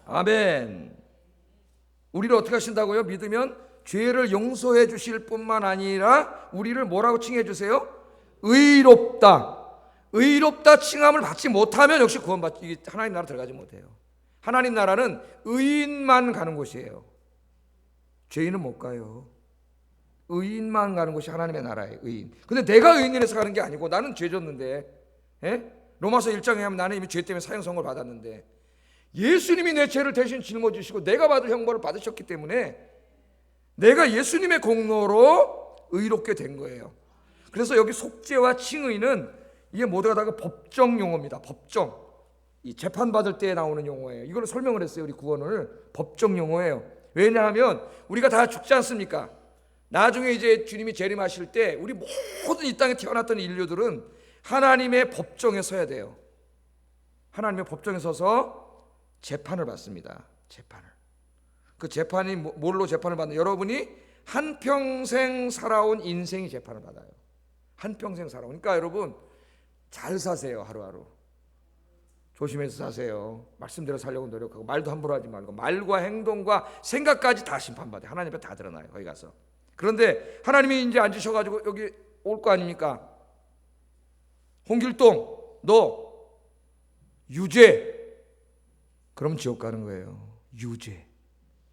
A: 아멘. 우리를 어떻게 하신다고요? 믿으면 죄를 용서해 주실 뿐만 아니라 우리를 뭐라고 칭해 주세요? 의롭다 칭함을 받지 못하면 역시 구원받지, 하나님 나라 들어가지 못해요. 하나님 나라는 의인만 가는 곳이에요. 죄인은 못 가요. 의인만 가는 곳이 하나님의 나라예요. 의인. 근데 내가 의인이라서 가는 게 아니고 나는 죄 졌는데, 로마서 1장에 하면 나는 이미 죄 때문에 사형 선고를 받았는데 예수님이 내 죄를 대신 짊어지시고 내가 받을 형벌을 받으셨기 때문에 내가 예수님의 공로로 의롭게 된 거예요. 그래서 여기 속죄와 칭의는 이게 모두가 다 그 법정 용어입니다. 법정. 이 재판 받을 때 나오는 용어예요. 이걸 설명을 했어요. 우리 구원을. 법정 용어예요. 왜냐하면 우리가 다 죽지 않습니까? 나중에 이제 주님이 재림하실 때 우리 모든 이 땅에 태어났던 인류들은 하나님의 법정에 서야 돼요. 하나님의 법정에 서서 재판을 받습니다. 재판을. 그 재판이 뭘로 재판을 받는? 여러분이 한평생 살아온 인생이 재판을 받아요. 한평생 살아온. 그러니까 여러분 잘 사세요. 하루하루. 조심해서 사세요. 말씀대로 살려고 노력하고 말도 함부로 하지 말고 말과 행동과 생각까지 다 심판받아요. 하나님 앞에 다 드러나요. 거기 가서. 그런데 하나님이 이제 앉으셔가지고 여기 올 거 아닙니까? 홍길동 너 유죄. 그럼 지옥 가는 거예요.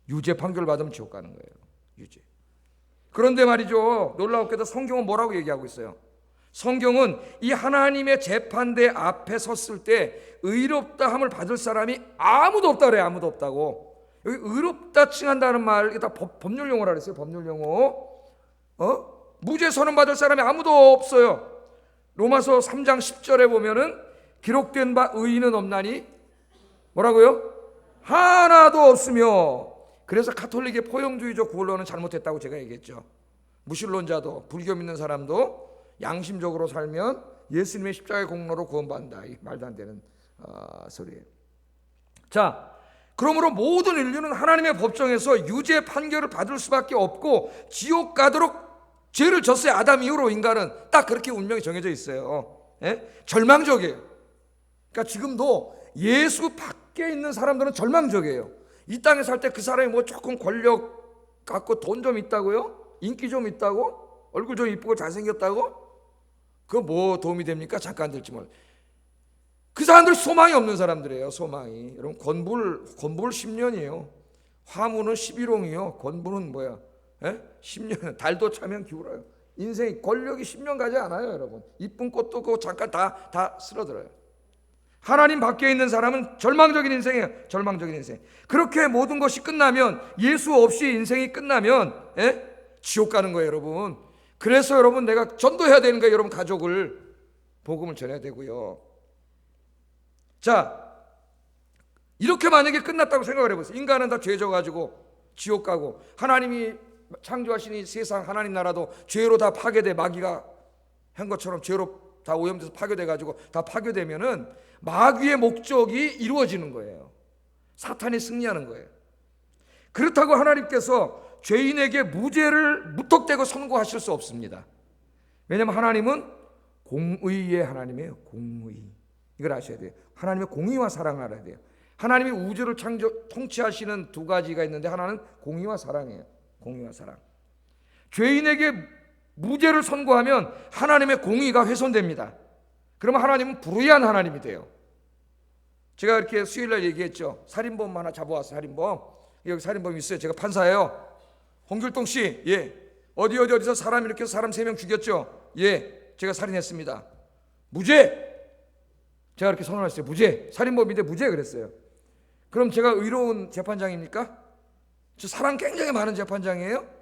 A: 유죄 판결 받으면 지옥 가는 거예요. 유죄. 그런데 말이죠, 놀라웠게도 성경은 뭐라고 얘기하고 있어요? 성경은 이 하나님의 재판대 앞에 섰을 때 의롭다 함을 받을 사람이 아무도 없다 그래요. 아무도 없다고. 여기 의롭다 칭한다는 말, 이게 다 법률 용어라 그랬어요. 법률 용어. 무죄 선언 받을 사람이 아무도 없어요. 로마서 3장 10절에 보면은 기록된 바 의인은 없나니 뭐라고요? 하나도 없으며. 그래서 가톨릭의 포용주의적 구원론은 잘못했다고 제가 얘기했죠. 무신론자도, 불교 믿는 사람도 양심적으로 살면 예수님의 십자가의 공로로 구원받는다. 이 말도 안 되는 소리예요. 자, 그러므로 모든 인류는 하나님의 법정에서 유죄 판결을 받을 수밖에 없고 지옥 가도록 죄를 졌어요. 아담 이후로 인간은 딱 그렇게 운명이 정해져 있어요. 절망적이에요. 그러니까 지금도 예수 밖에 있는 사람들은 절망적이에요. 이 땅에 살 때 그 사람이 뭐 조금 권력 갖고 돈 좀 있다고요? 인기 좀 있다고? 얼굴 좀 이쁘고 잘생겼다고? 그거 뭐 도움이 됩니까? 잠깐 들지 뭘. 그 사람들 소망이 없는 사람들이에요. 소망이. 여러분 건불 10년이에요. 화무는 11홍이요. 건불은 뭐야? 10년. 달도 차면 기울어요. 인생이 권력이 10년 가지 않아요, 여러분. 이쁜 꽃도 그거 잠깐 다 쓸어들어요. 하나님 밖에 있는 사람은 절망적인 인생이에요. 절망적인 인생. 그렇게 모든 것이 끝나면, 예수 없이 인생이 끝나면 지옥 가는 거예요, 여러분. 그래서 여러분 내가 전도해야 되는 거예요. 여러분 가족을 복음을 전해야 되고요. 자, 이렇게 만약에 끝났다고 생각을 해보세요. 인간은 다 죄 져가지고 지옥 가고, 하나님이 창조하신 이 세상 하나님 나라도 죄로 다 파괴돼, 마귀가 한 것처럼 죄로 다 오염돼서 파괴돼가지고 다 파괴되면은 마귀의 목적이 이루어지는 거예요. 사탄이 승리하는 거예요. 그렇다고 하나님께서 죄인에게 무죄를 무턱대고 선고하실 수 없습니다. 왜냐하면 하나님은 공의의 하나님이에요. 공의. 이걸 아셔야 돼요. 하나님의 공의와 사랑을 알아야 돼요. 하나님이 우주를 통치하시는 두 가지가 있는데 하나는 공의와 사랑이에요. 공의와 사랑. 죄인에게 무죄를 선고하면 하나님의 공의가 훼손됩니다. 그러면 하나님은 불의한 하나님이 돼요. 제가 이렇게 수요일날 얘기했죠. 살인범 하나 잡아왔어요. 살인범. 여기 살인범이 있어요. 제가 판사예요. 홍길동 씨, 어디서 사람 이렇게 사람 3명 죽였죠? 제가 살인했습니다. 무죄! 제가 이렇게 선언했어요. 무죄. 살인범인데 무죄 그랬어요. 그럼 제가 의로운 재판장입니까? 저 사랑 굉장히 많은 재판장이에요.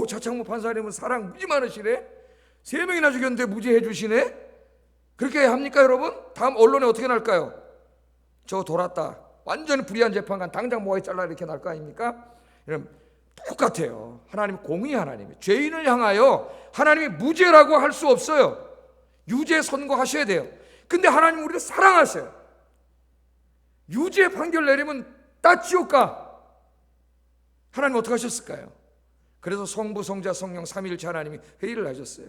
A: 차창모 판사님은 사랑 무지 많으시네. 3명이나 죽였는데 무죄해 주시네. 그렇게 합니까, 여러분? 다음 언론에 어떻게 날까요? 저 돌았다. 완전히 불의한 재판관 당장 모아이 잘라 이렇게 날 거 아닙니까? 이런 똑같아요. 하나님 공의 하나님이 죄인을 향하여 하나님이 무죄라고 할 수 없어요. 유죄 선고하셔야 돼요. 근데 하나님 우리를 사랑하세요. 유죄 판결 내리면 다 지옥 가. 하나님 어떻게 하셨을까요? 그래서 성부, 성자, 성령 삼위일체 하나님이 회의를 하셨어요.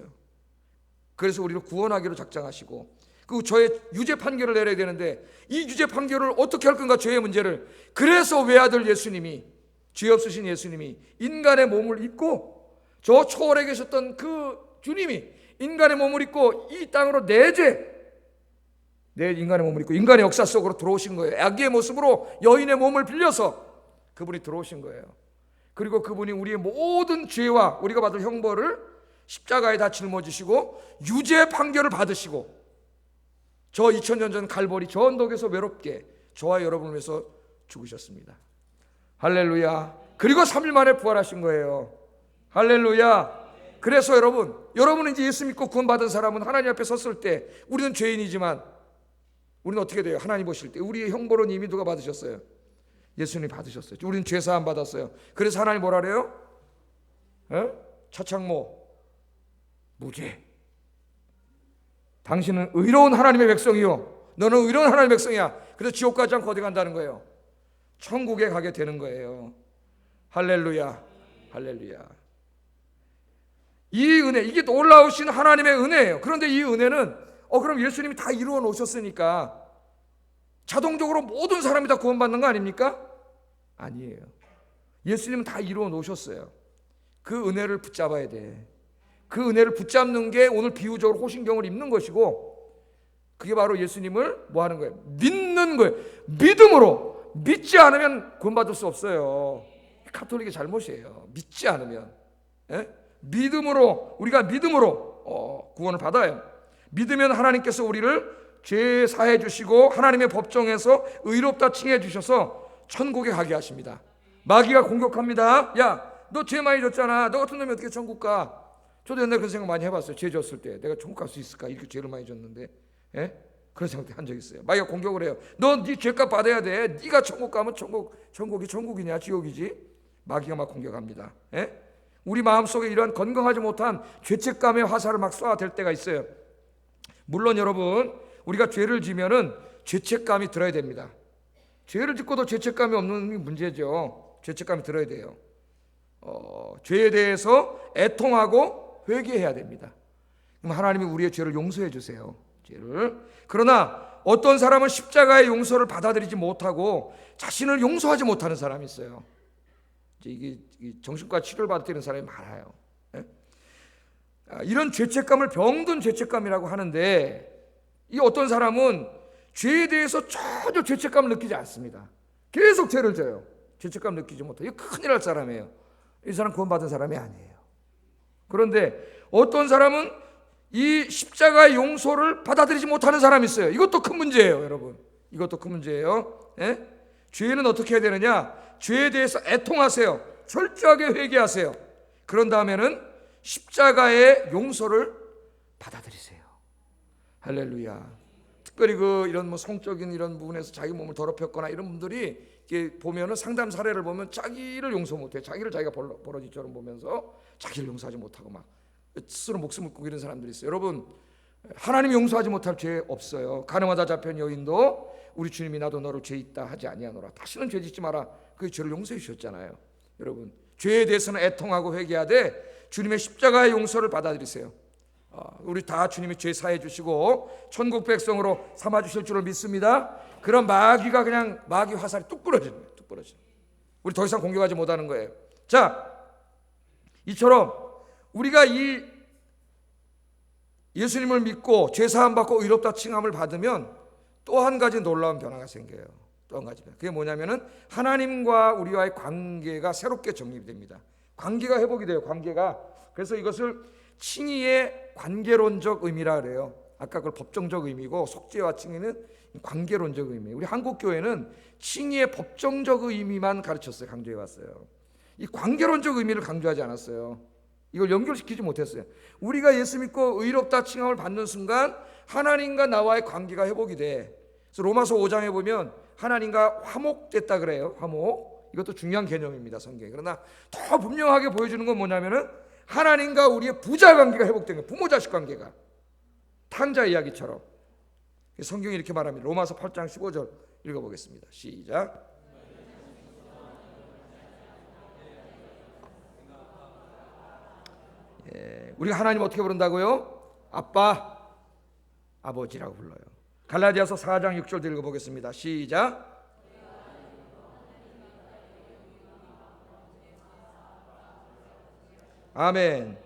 A: 그래서 우리를 구원하기로 작정하시고, 그 저의 유죄 판결을 내려야 되는데 이 유죄 판결을 어떻게 할 건가, 죄의 문제를. 그래서 외아들 예수님이, 죄 없으신 예수님이 인간의 몸을 입고, 저 초월에 계셨던 그 주님이 인간의 몸을 입고 이 땅으로 내 인간의 몸을 입고 인간의 역사 속으로 들어오신 거예요. 아기의 모습으로 여인의 몸을 빌려서 그분이 들어오신 거예요. 그리고 그분이 우리의 모든 죄와 우리가 받을 형벌을 십자가에 다 짊어지시고 유죄 판결을 받으시고, 저 2000년 전 갈보리 저 언덕에서 외롭게 저와 여러분을 위해서 죽으셨습니다. 할렐루야. 그리고 3일 만에 부활하신 거예요. 할렐루야. 그래서 여러분은 이제 예수 믿고 구원받은 사람은 하나님 앞에 섰을 때, 우리는 죄인이지만 우리는 어떻게 돼요? 하나님 보실 때 우리의 형벌은 이미 누가 받으셨어요? 예수님이 받으셨어요. 우리는 죄사함 받았어요. 그래서 하나님 뭐라 그래요? 차창모 무죄. 당신은 의로운 하나님의 백성이요, 너는 의로운 하나님의 백성이야. 그래서 지옥 가지 않고 어디 간다는 거예요? 천국에 가게 되는 거예요. 할렐루야. 할렐루야. 이 은혜, 이게 놀라우신 하나님의 은혜예요. 그런데 이 은혜는 그럼 예수님이 다 이루어 놓으셨으니까 자동적으로 모든 사람이 다 구원받는 거 아닙니까? 아니에요. 예수님은 다 이루어 놓으셨어요. 그 은혜를 붙잡아야 돼. 그 은혜를 붙잡는 게 오늘 비유적으로 호신경을 입는 것이고, 그게 바로 예수님을 뭐 하는 거예요? 믿는 거예요. 믿음으로. 믿지 않으면 구원받을 수 없어요. 가톨릭의 잘못이에요. 믿지 않으면. 우리가 믿음으로 구원을 받아요. 믿으면 하나님께서 우리를 죄 사해 주시고 하나님의 법정에서 의롭다 칭해 주셔서 천국에 가게 하십니다. 마귀가 공격합니다. 야, 너 죄 많이 졌잖아. 너 같은 놈이 어떻게 천국 가? 저도 옛날에 그런 생각 많이 해봤어요. 죄 졌을 때 내가 천국 갈 수 있을까? 이렇게 죄를 많이 졌는데, 그런 생각 한 적 있어요. 마귀가 공격을 해요. 너 네 죄값 받아야 돼. 네가 천국 가면 천국이 천국이냐 지옥이지? 마귀가 막 공격합니다. 우리 마음속에 이러한 건강하지 못한 죄책감의 화살을 막 쏘아댈 때가 있어요. 물론 여러분, 우리가 죄를 지면은 죄책감이 들어야 됩니다. 죄를 짓고도 죄책감이 없는 게 문제죠. 죄책감이 들어야 돼요. 죄에 대해서 애통하고 회개해야 됩니다. 그럼 하나님이 우리의 죄를 용서해 주세요. 그러나 어떤 사람은 십자가의 용서를 받아들이지 못하고 자신을 용서하지 못하는 사람이 있어요. 이게 정신과 치료를 받는 사람이 많아요. 이런 죄책감을 병든 죄책감이라고 하는데, 이 어떤 사람은 죄에 대해서 전혀 죄책감을 느끼지 않습니다. 계속 죄를 져요. 죄책감 느끼지 못해요. 이거 큰일 날 사람이에요. 이 사람 구원받은 사람이 아니에요. 그런데 어떤 사람은 이 십자가의 용서를 받아들이지 못하는 사람이 있어요. 이것도 큰 문제예요, 여러분. 이것도 큰 문제예요. 죄는 어떻게 해야 되느냐? 죄에 대해서 애통하세요. 철저하게 회개하세요. 그런 다음에는 십자가의 용서를 받아들이세요. 할렐루야. 특별히 이런 성적인 이런 부분에서 자기 몸을 더럽혔거나 이런 분들이 이렇게 보면은 상담 사례를 보면 자기를 용서 못해. 자기를 자기가 버러지처럼 보면서 자기를 용서하지 못하고 막 스스로 목숨을 끊고 이런 사람들이 있어요. 여러분, 하나님이 용서하지 못할 죄 없어요. 가늠하다 잡힌 여인도 우리 주님이 나도 너를 죄 있다 하지 아니하노라. 다시는 죄 짓지 마라. 그 죄를 용서해 주셨잖아요. 여러분, 죄에 대해서는 애통하고 회개하되 주님의 십자가의 용서를 받아들이세요. 우리 다 주님이 죄 사해 주시고 천국 백성으로 삼아 주실 줄을 믿습니다. 그런 마귀가 그냥 마귀 화살이 뚝 부러지는 거예요. 뚝 부러지는. 우리 더 이상 공격하지 못하는 거예요. 자, 이처럼 우리가 이 예수님을 믿고 죄 사함 받고 의롭다 칭함을 받으면 또 한 가지 놀라운 변화가 생겨요. 또 한 가지 변화. 그게 뭐냐면은 하나님과 우리와의 관계가 새롭게 정립됩니다. 관계가 회복이 돼요. 관계가. 그래서 이것을 칭의의 관계론적 의미라 그래요. 아까 그걸 법정적 의미고 속죄와 칭의는 관계론적 의미. 우리 한국 교회는 칭의의 법정적 의미만 가르쳤어요. 강조해 왔어요. 이 관계론적 의미를 강조하지 않았어요. 이걸 연결시키지 못했어요. 우리가 예수 믿고 의롭다 칭함을 받는 순간 하나님과 나와의 관계가 회복이 돼. 그래서 로마서 5장에 보면 하나님과 화목됐다 그래요. 화목. 이것도 중요한 개념입니다, 성경에. 그러나 더 분명하게 보여주는 건 뭐냐면은 하나님과 우리의 부자 관계가 회복된 거예요. 부모 자식 관계가. 탕자 이야기처럼. 성경이 이렇게 말합니다. 로마서 8장 15절 읽어보겠습니다. 시작. 우리가 하나님 어떻게 부른다고요? 아빠, 아버지라고 불러요. 갈라디아서 4장 6절 읽어보겠습니다. 시작. 아멘.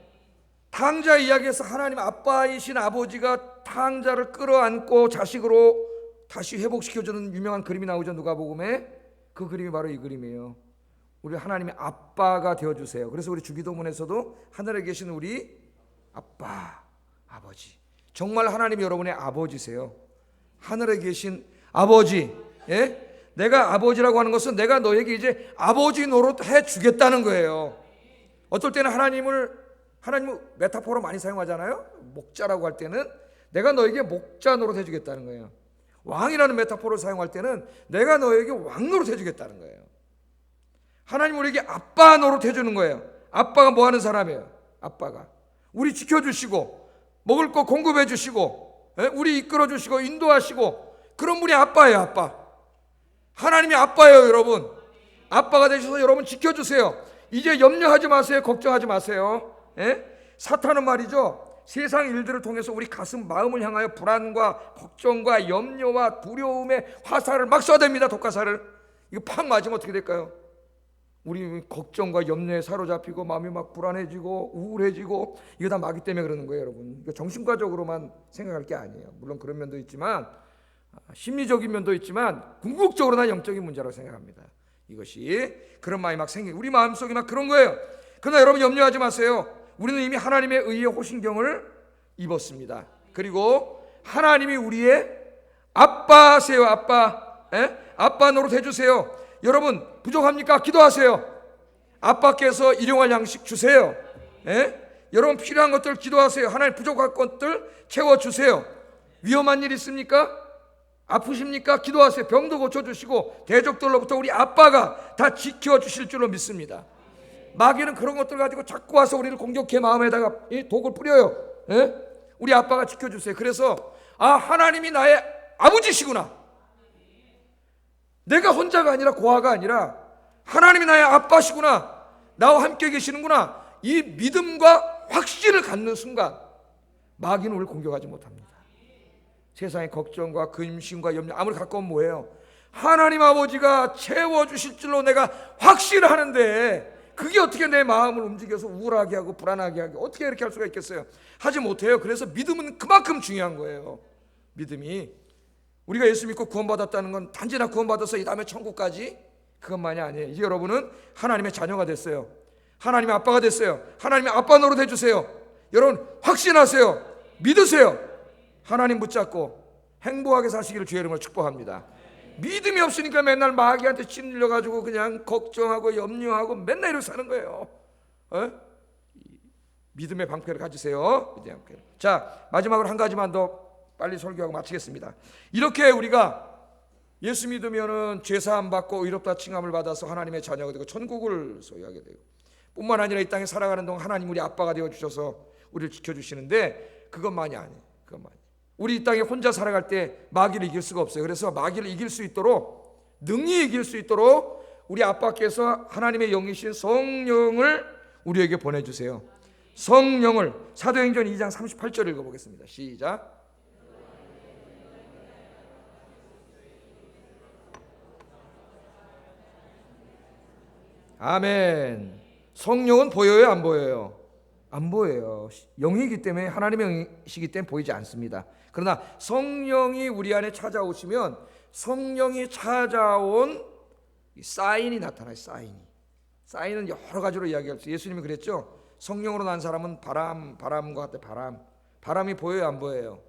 A: 탕자 이야기에서 하나님 아빠이신 아버지가 탕자를 끌어안고 자식으로 다시 회복시켜주는 유명한 그림이 나오죠. 누가복음에. 그 그림이 바로 이 그림이에요. 우리 하나님의 아빠가 되어주세요. 그래서 우리 주기도문에서도 하늘에 계신 우리 아빠, 아버지. 정말 하나님이 여러분의 아버지세요. 하늘에 계신 아버지. 내가 아버지라고 하는 것은 내가 너에게 이제 아버지 노릇 해주겠다는 거예요. 어떨 때는 하나님을 메타포로 많이 사용하잖아요. 목자라고 할 때는 내가 너에게 목자 노릇 해주겠다는 거예요. 왕이라는 메타포를 사용할 때는 내가 너에게 왕 노릇 해주겠다는 거예요. 하나님 우리에게 아빠 노릇 해주는 거예요. 아빠가 뭐 하는 사람이에요? 아빠가 우리 지켜주시고 먹을 거 공급해 주시고 우리 이끌어 주시고 인도하시고 그런 분이 아빠예요. 아빠. 하나님이 아빠예요. 여러분. 아빠가 되셔서 여러분 지켜주세요. 이제 염려하지 마세요. 걱정하지 마세요. 사탄은 말이죠, 세상 일들을 통해서 우리 가슴 마음을 향하여 불안과 걱정과 염려와 두려움의 화살을 막 쏴댑니다. 독화살을. 이거 팍 맞으면 어떻게 될까요? 우리 걱정과 염려에 사로잡히고 마음이 막 불안해지고 우울해지고 이거 다 마귀 때문에 그러는 거예요. 여러분, 이거 정신과적으로만 생각할 게 아니에요. 물론 그런 면도 있지만 심리적인 면도 있지만 궁극적으로는 영적인 문제라고 생각합니다. 이것이 그런 마음이 막 생기고 우리 마음속에 막 그런 거예요. 그러나 여러분 염려하지 마세요. 우리는 이미 하나님의 의의 호신경을 입었습니다. 그리고 하나님이 우리의 아빠세요. 아빠. 아빠 노릇 해주세요. 여러분 부족합니까? 기도하세요. 아빠께서 일용할 양식 주세요. 여러분 필요한 것들 기도하세요. 하나님 부족할 것들 채워주세요. 위험한 일 있습니까? 아프십니까? 기도하세요. 병도 고쳐주시고 대적들로부터 우리 아빠가 다 지켜주실 줄로 믿습니다. 마귀는 그런 것들 가지고 자꾸 와서 우리를 공격해 마음에다가 이 독을 뿌려요. 우리 아빠가 지켜주세요. 그래서 하나님이 나의 아버지시구나. 내가 혼자가 아니라 고아가 아니라 하나님이 나의 아빠시구나. 나와 함께 계시는구나. 이 믿음과 확신을 갖는 순간 마귀는 우리를 공격하지 못합니다. 세상의 걱정과 근심과 염려 아무리 가까운 뭐예요? 하나님 아버지가 채워주실 줄로 내가 확신하는데 그게 어떻게 내 마음을 움직여서 우울하게 하고 불안하게 하게 어떻게 이렇게 할 수가 있겠어요? 하지 못해요. 그래서 믿음은 그만큼 중요한 거예요. 믿음이 우리가 예수 믿고 구원받았다는 건 단지나 구원받아서 이 다음에 천국까지 그것만이 아니에요. 이제 여러분은 하나님의 자녀가 됐어요. 하나님의 아빠가 됐어요. 하나님의 아빠 노릇 해주세요. 여러분 확신하세요. 믿으세요. 하나님 붙잡고 행복하게 사시기를 주의 이름으로 축복합니다. 믿음이 없으니까 맨날 마귀한테 찔려가지고 그냥 걱정하고 염려하고 맨날 이렇게 사는 거예요. 믿음의 방패를 가지세요. 믿음의 방패를. 자, 마지막으로 한 가지만 더 빨리 설교하고 마치겠습니다. 이렇게 우리가 예수 믿으면은 죄사함 받고 의롭다 칭함을 받아서 하나님의 자녀가 되고 천국을 소유하게 되고 뿐만 아니라 이 땅에 살아가는 동안 하나님 우리 아빠가 되어 주셔서 우리를 지켜주시는데 그것만이 아니에요. 그것만이. 우리 이 땅에 혼자 살아갈 때 마귀를 이길 수가 없어요. 그래서 마귀를 이길 수 있도록 능히 이길 수 있도록 우리 아빠께서 하나님의 영이신 성령을 우리에게 보내주세요. 성령을 사도행전 2장 38절 읽어보겠습니다. 시작. 아멘. 성령은 보여요? 안 보여요? 안 보여요. 영이기 때문에 하나님의 영이시기 때문에 보이지 않습니다. 그러나 성령이 우리 안에 찾아오시면 성령이 찾아온 사인이 나타나요. 사인은 여러 가지로 이야기할 수 있어요. 예수님이 그랬죠. 성령으로 난 사람은 바람과 같아. 바람이 보여요? 안 보여요?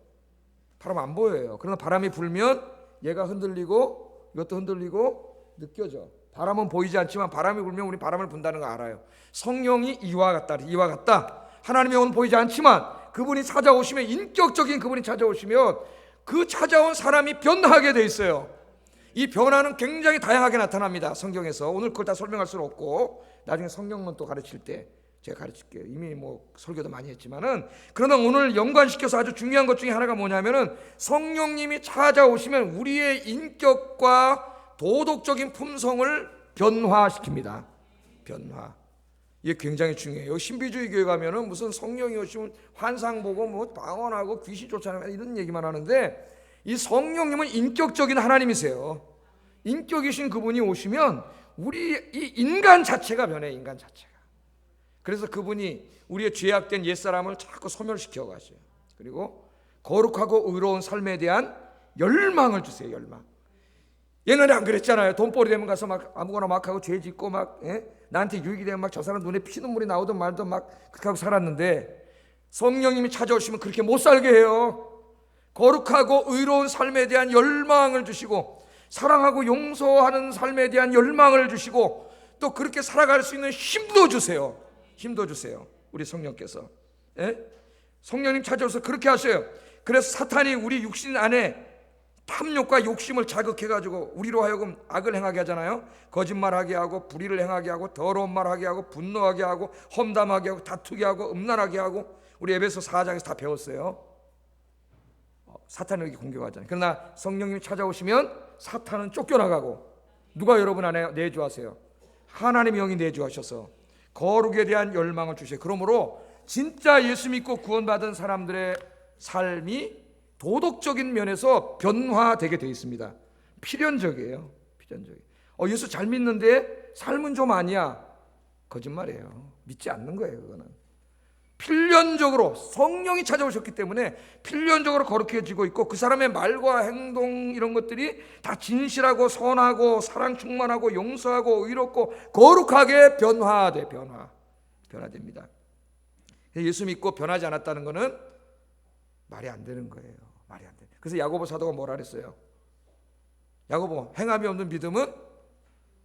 A: 바람 안 보여요. 그러나 바람이 불면 얘가 흔들리고 이것도 흔들리고 느껴져. 바람은 보이지 않지만 바람이 불면 우리 바람을 분다는 거 알아요. 성령이 이와 같다. 하나님의 영은 보이지 않지만 그분이 찾아오시면 인격적인 그분이 찾아오시면 그 찾아온 사람이 변하게 돼 있어요. 이 변화는 굉장히 다양하게 나타납니다. 성경에서. 오늘 그걸 다 설명할 수는 없고 나중에 성경론 또 가르칠 때 제가 가르칠게요. 이미 설교도 많이 했지만은 그러나 오늘 연관시켜서 아주 중요한 것 중에 하나가 뭐냐면은 성령님이 찾아오시면 우리의 인격과 도덕적인 품성을 변화시킵니다. 변화. 이게 굉장히 중요해요. 신비주의 교회 가면은 무슨 성령이 오시면 환상 보고 방언하고 귀신 쫓아내고 이런 얘기만 하는데 이 성령님은 인격적인 하나님이세요. 인격이신 그분이 오시면 우리 이 인간 자체가 변해. 인간 자체가. 그래서 그분이 우리의 죄악된 옛사람을 자꾸 소멸시켜 가셔요. 그리고 거룩하고 의로운 삶에 대한 열망을 주세요. 열망. 옛날에 안 그랬잖아요. 돈벌이 되면 가서 막 아무거나 막 하고 죄 짓고 막 나한테 유익이 되면 막 저 사람 눈에 피눈물이 나오든 말든 막 그렇게 하고 살았는데 성령님이 찾아오시면 그렇게 못 살게 해요. 거룩하고 의로운 삶에 대한 열망을 주시고 사랑하고 용서하는 삶에 대한 열망을 주시고 또 그렇게 살아갈 수 있는 힘도 주세요. 힘도 주세요. 우리 성령께서. 성령님 찾아오셔서 그렇게 하셔요. 그래서 사탄이 우리 육신 안에 탐욕과 욕심을 자극해가지고 우리로 하여금 악을 행하게 하잖아요. 거짓말하게 하고 불의를 행하게 하고 더러운 말하게 하고 분노하게 하고 험담하게 하고 다투게 하고 음란하게 하고 우리 에베소 4장에서 다 배웠어요. 사탄을 이렇게 공격하잖아요. 그러나 성령님이 찾아오시면 사탄은 쫓겨나가고 누가 여러분 안에 내주하세요? 하나님의 영이 내주하셔서 거룩에 대한 열망을 주셔요. 그러므로 진짜 예수 믿고 구원받은 사람들의 삶이 도덕적인 면에서 변화되게 되어 있습니다. 필연적이에요. 필연적이에요. 예수 잘 믿는데 삶은 좀 아니야. 거짓말이에요. 믿지 않는 거예요. 그거는 필연적으로 성령이 찾아오셨기 때문에 필연적으로 거룩해지고 있고 그 사람의 말과 행동 이런 것들이 다 진실하고 선하고 사랑 충만하고 용서하고 의롭고 거룩하게 변화됩니다. 예수 믿고 변하지 않았다는 것은 말이 안 되는 거예요. 말이 안 돼. 그래서 야고보 사도가 뭐라 그랬어요? 야고보, 행함이 없는 믿음은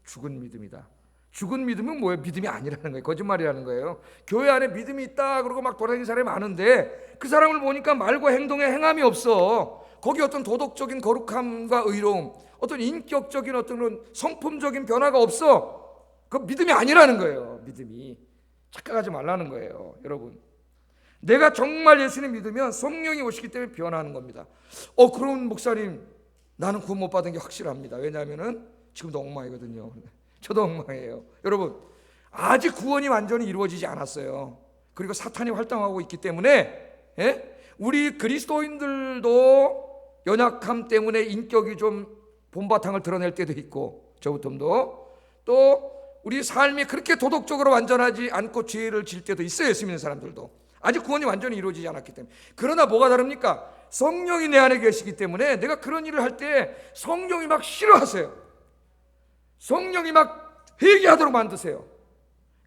A: 죽은 믿음이다. 죽은 믿음은 뭐예요? 믿음이 아니라는 거예요. 거짓말이라는 거예요. 교회 안에 믿음이 있다 그러고 막 돌아다니는 사람이 많은데 그 사람을 보니까 말과 행동에 행함이 없어. 거기 어떤 도덕적인 거룩함과 의로움, 어떤 인격적인 어떤 그런 성품적인 변화가 없어. 그 믿음이 아니라는 거예요. 믿음이. 착각하지 말라는 거예요. 여러분, 내가 정말 예수님 믿으면 성령이 오시기 때문에 변화하는 겁니다. 그런 목사님, 나는 구원 못 받은 게 확실합니다. 왜냐하면 지금도 엉망이거든요. 저도 엉망이에요. 여러분, 아직 구원이 완전히 이루어지지 않았어요. 그리고 사탄이 활동하고 있기 때문에 우리 그리스도인들도 연약함 때문에 인격이 좀 본바탕을 드러낼 때도 있고, 저부터도 또 우리 삶이 그렇게 도덕적으로 완전하지 않고 죄를 질 때도 있어요. 예수 믿는 사람들도 아직 구원이 완전히 이루어지지 않았기 때문에. 그러나 뭐가 다릅니까? 성령이 내 안에 계시기 때문에 내가 그런 일을 할 때 성령이 막 싫어하세요. 성령이 막 회개하도록 만드세요.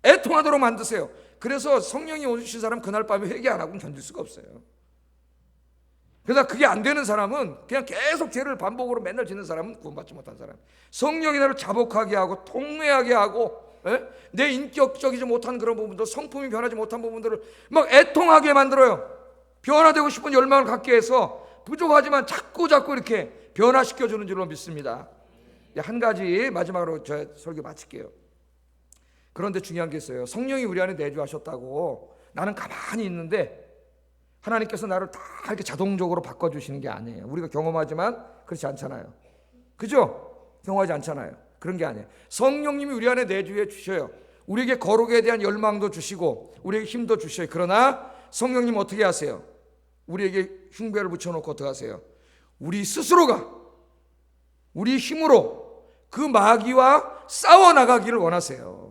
A: 애통하도록 만드세요. 그래서 성령이 오신 사람 그날 밤에 회개 안 하고는 견딜 수가 없어요. 그러나 그게 안 되는 사람은 그냥 계속 죄를 반복으로 맨날 짓는 사람은 구원받지 못한 사람. 성령이 나를 자복하게 하고 통회하게 하고 내 인격적이지 못한 그런 부분들, 성품이 변하지 못한 부분들을 막 애통하게 만들어요. 변화되고 싶은 열망을 갖게 해서 부족하지만 자꾸 이렇게 변화시켜주는 줄로 믿습니다. 한 가지 마지막으로 저 설교 마칠게요. 그런데 중요한 게 있어요. 성령이 우리 안에 내주하셨다고 나는 가만히 있는데 하나님께서 나를 다 이렇게 자동적으로 바꿔주시는 게 아니에요. 우리가 경험하지만 그렇지 않잖아요. 그죠? 경험하지 않잖아요. 그런 게 아니에요. 성령님이 우리 안에 내주해 주셔요. 우리에게 거룩에 대한 열망도 주시고 우리에게 힘도 주셔요. 그러나 성령님 어떻게 하세요? 우리에게 흉배를 붙여놓고 어떻게 하세요? 우리 스스로가 우리 힘으로 그 마귀와 싸워나가기를 원하세요.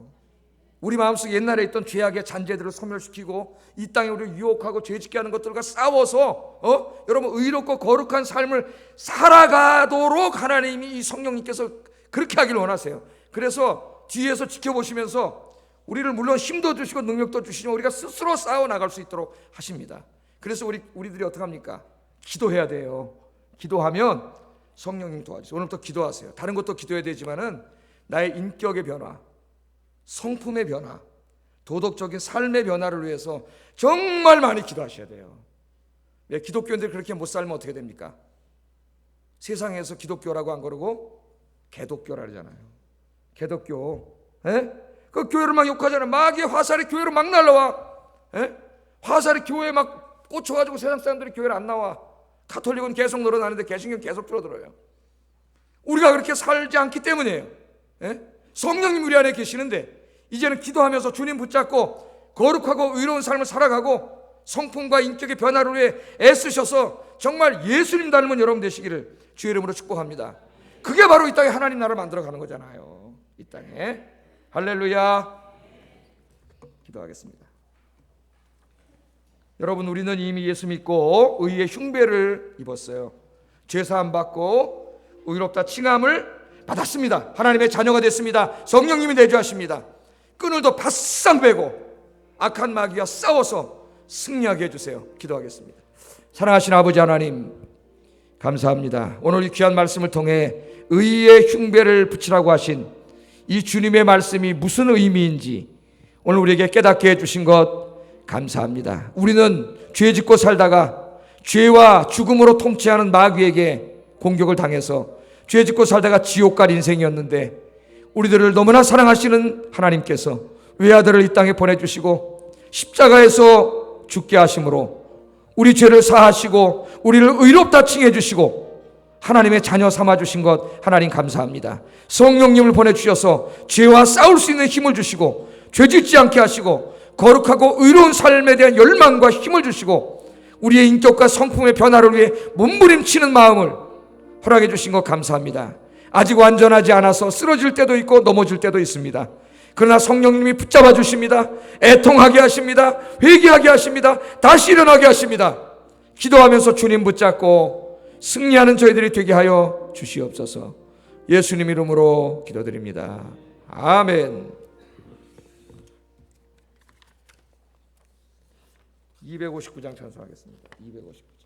A: 우리 마음속에 옛날에 있던 죄악의 잔재들을 소멸시키고 이 땅에 우리를 유혹하고 죄짓게 하는 것들과 싸워서 여러분 의롭고 거룩한 삶을 살아가도록 하나님이 이 성령님께서 그렇게 하기를 원하세요. 그래서 뒤에서 지켜보시면서 우리를 물론 힘도 주시고 능력도 주시지만 우리가 스스로 싸워나갈 수 있도록 하십니다. 그래서 우리들이 어떻게 합니까? 기도해야 돼요. 기도하면 성령님 도와주세요. 오늘부터 기도하세요. 다른 것도 기도해야 되지만은 나의 인격의 변화, 성품의 변화, 도덕적인 삶의 변화를 위해서 정말 많이 기도하셔야 돼요. 왜 기독교인들이 그렇게 못 살면 어떻게 됩니까? 세상에서 기독교라고 안 그러고 개독교라 그러잖아요. 개독교. 그 교회를 막 욕하잖아요. 마귀의 화살이 교회로 막 날라와. 화살이 교회에 막 꽂혀가지고 세상 사람들이 교회를 안 나와. 가톨릭은 계속 늘어나는데 개신교는 계속 줄어들어요. 우리가 그렇게 살지 않기 때문이에요. 성령님 우리 안에 계시는데 이제는 기도하면서 주님 붙잡고 거룩하고 의로운 삶을 살아가고 성품과 인격의 변화를 위해 애쓰셔서 정말 예수님 닮은 여러분 되시기를 주의 이름으로 축복합니다. 그게 바로 이 땅에 하나님 나라를 만들어가는 거잖아요. 이 땅에. 할렐루야. 기도하겠습니다. 여러분, 우리는 이미 예수 믿고 의의 흉배를 입었어요. 죄사함 받고 의롭다 칭함을 받았습니다. 하나님의 자녀가 됐습니다. 성령님이 내주하십니다. 끈을 더 바싹 베고 악한 마귀와 싸워서 승리하게 해주세요. 기도하겠습니다. 사랑하신 아버지 하나님, 감사합니다. 오늘 이 귀한 말씀을 통해 의의 흉배를 붙이라고 하신 이 주님의 말씀이 무슨 의미인지 오늘 우리에게 깨닫게 해주신 것 감사합니다. 우리는 죄 짓고 살다가 죄와 죽음으로 통치하는 마귀에게 공격을 당해서 죄 짓고 살다가 지옥 갈 인생이었는데 우리들을 너무나 사랑하시는 하나님께서 외아들을 이 땅에 보내주시고 십자가에서 죽게 하심으로 우리 죄를 사하시고 우리를 의롭다 칭해 주시고 하나님의 자녀 삼아주신 것 하나님 감사합니다. 성령님을 보내주셔서 죄와 싸울 수 있는 힘을 주시고 죄짓지 않게 하시고 거룩하고 의로운 삶에 대한 열망과 힘을 주시고 우리의 인격과 성품의 변화를 위해 몸부림치는 마음을 허락해 주신 것 감사합니다. 아직 완전하지 않아서 쓰러질 때도 있고 넘어질 때도 있습니다. 그러나 성령님이 붙잡아 주십니다. 애통하게 하십니다. 회개하게 하십니다. 다시 일어나게 하십니다. 기도하면서 주님 붙잡고 승리하는 저희들이 되게 하여 주시옵소서. 예수님 이름으로 기도드립니다. 아멘. 259장 찬송하겠습니다. 259장.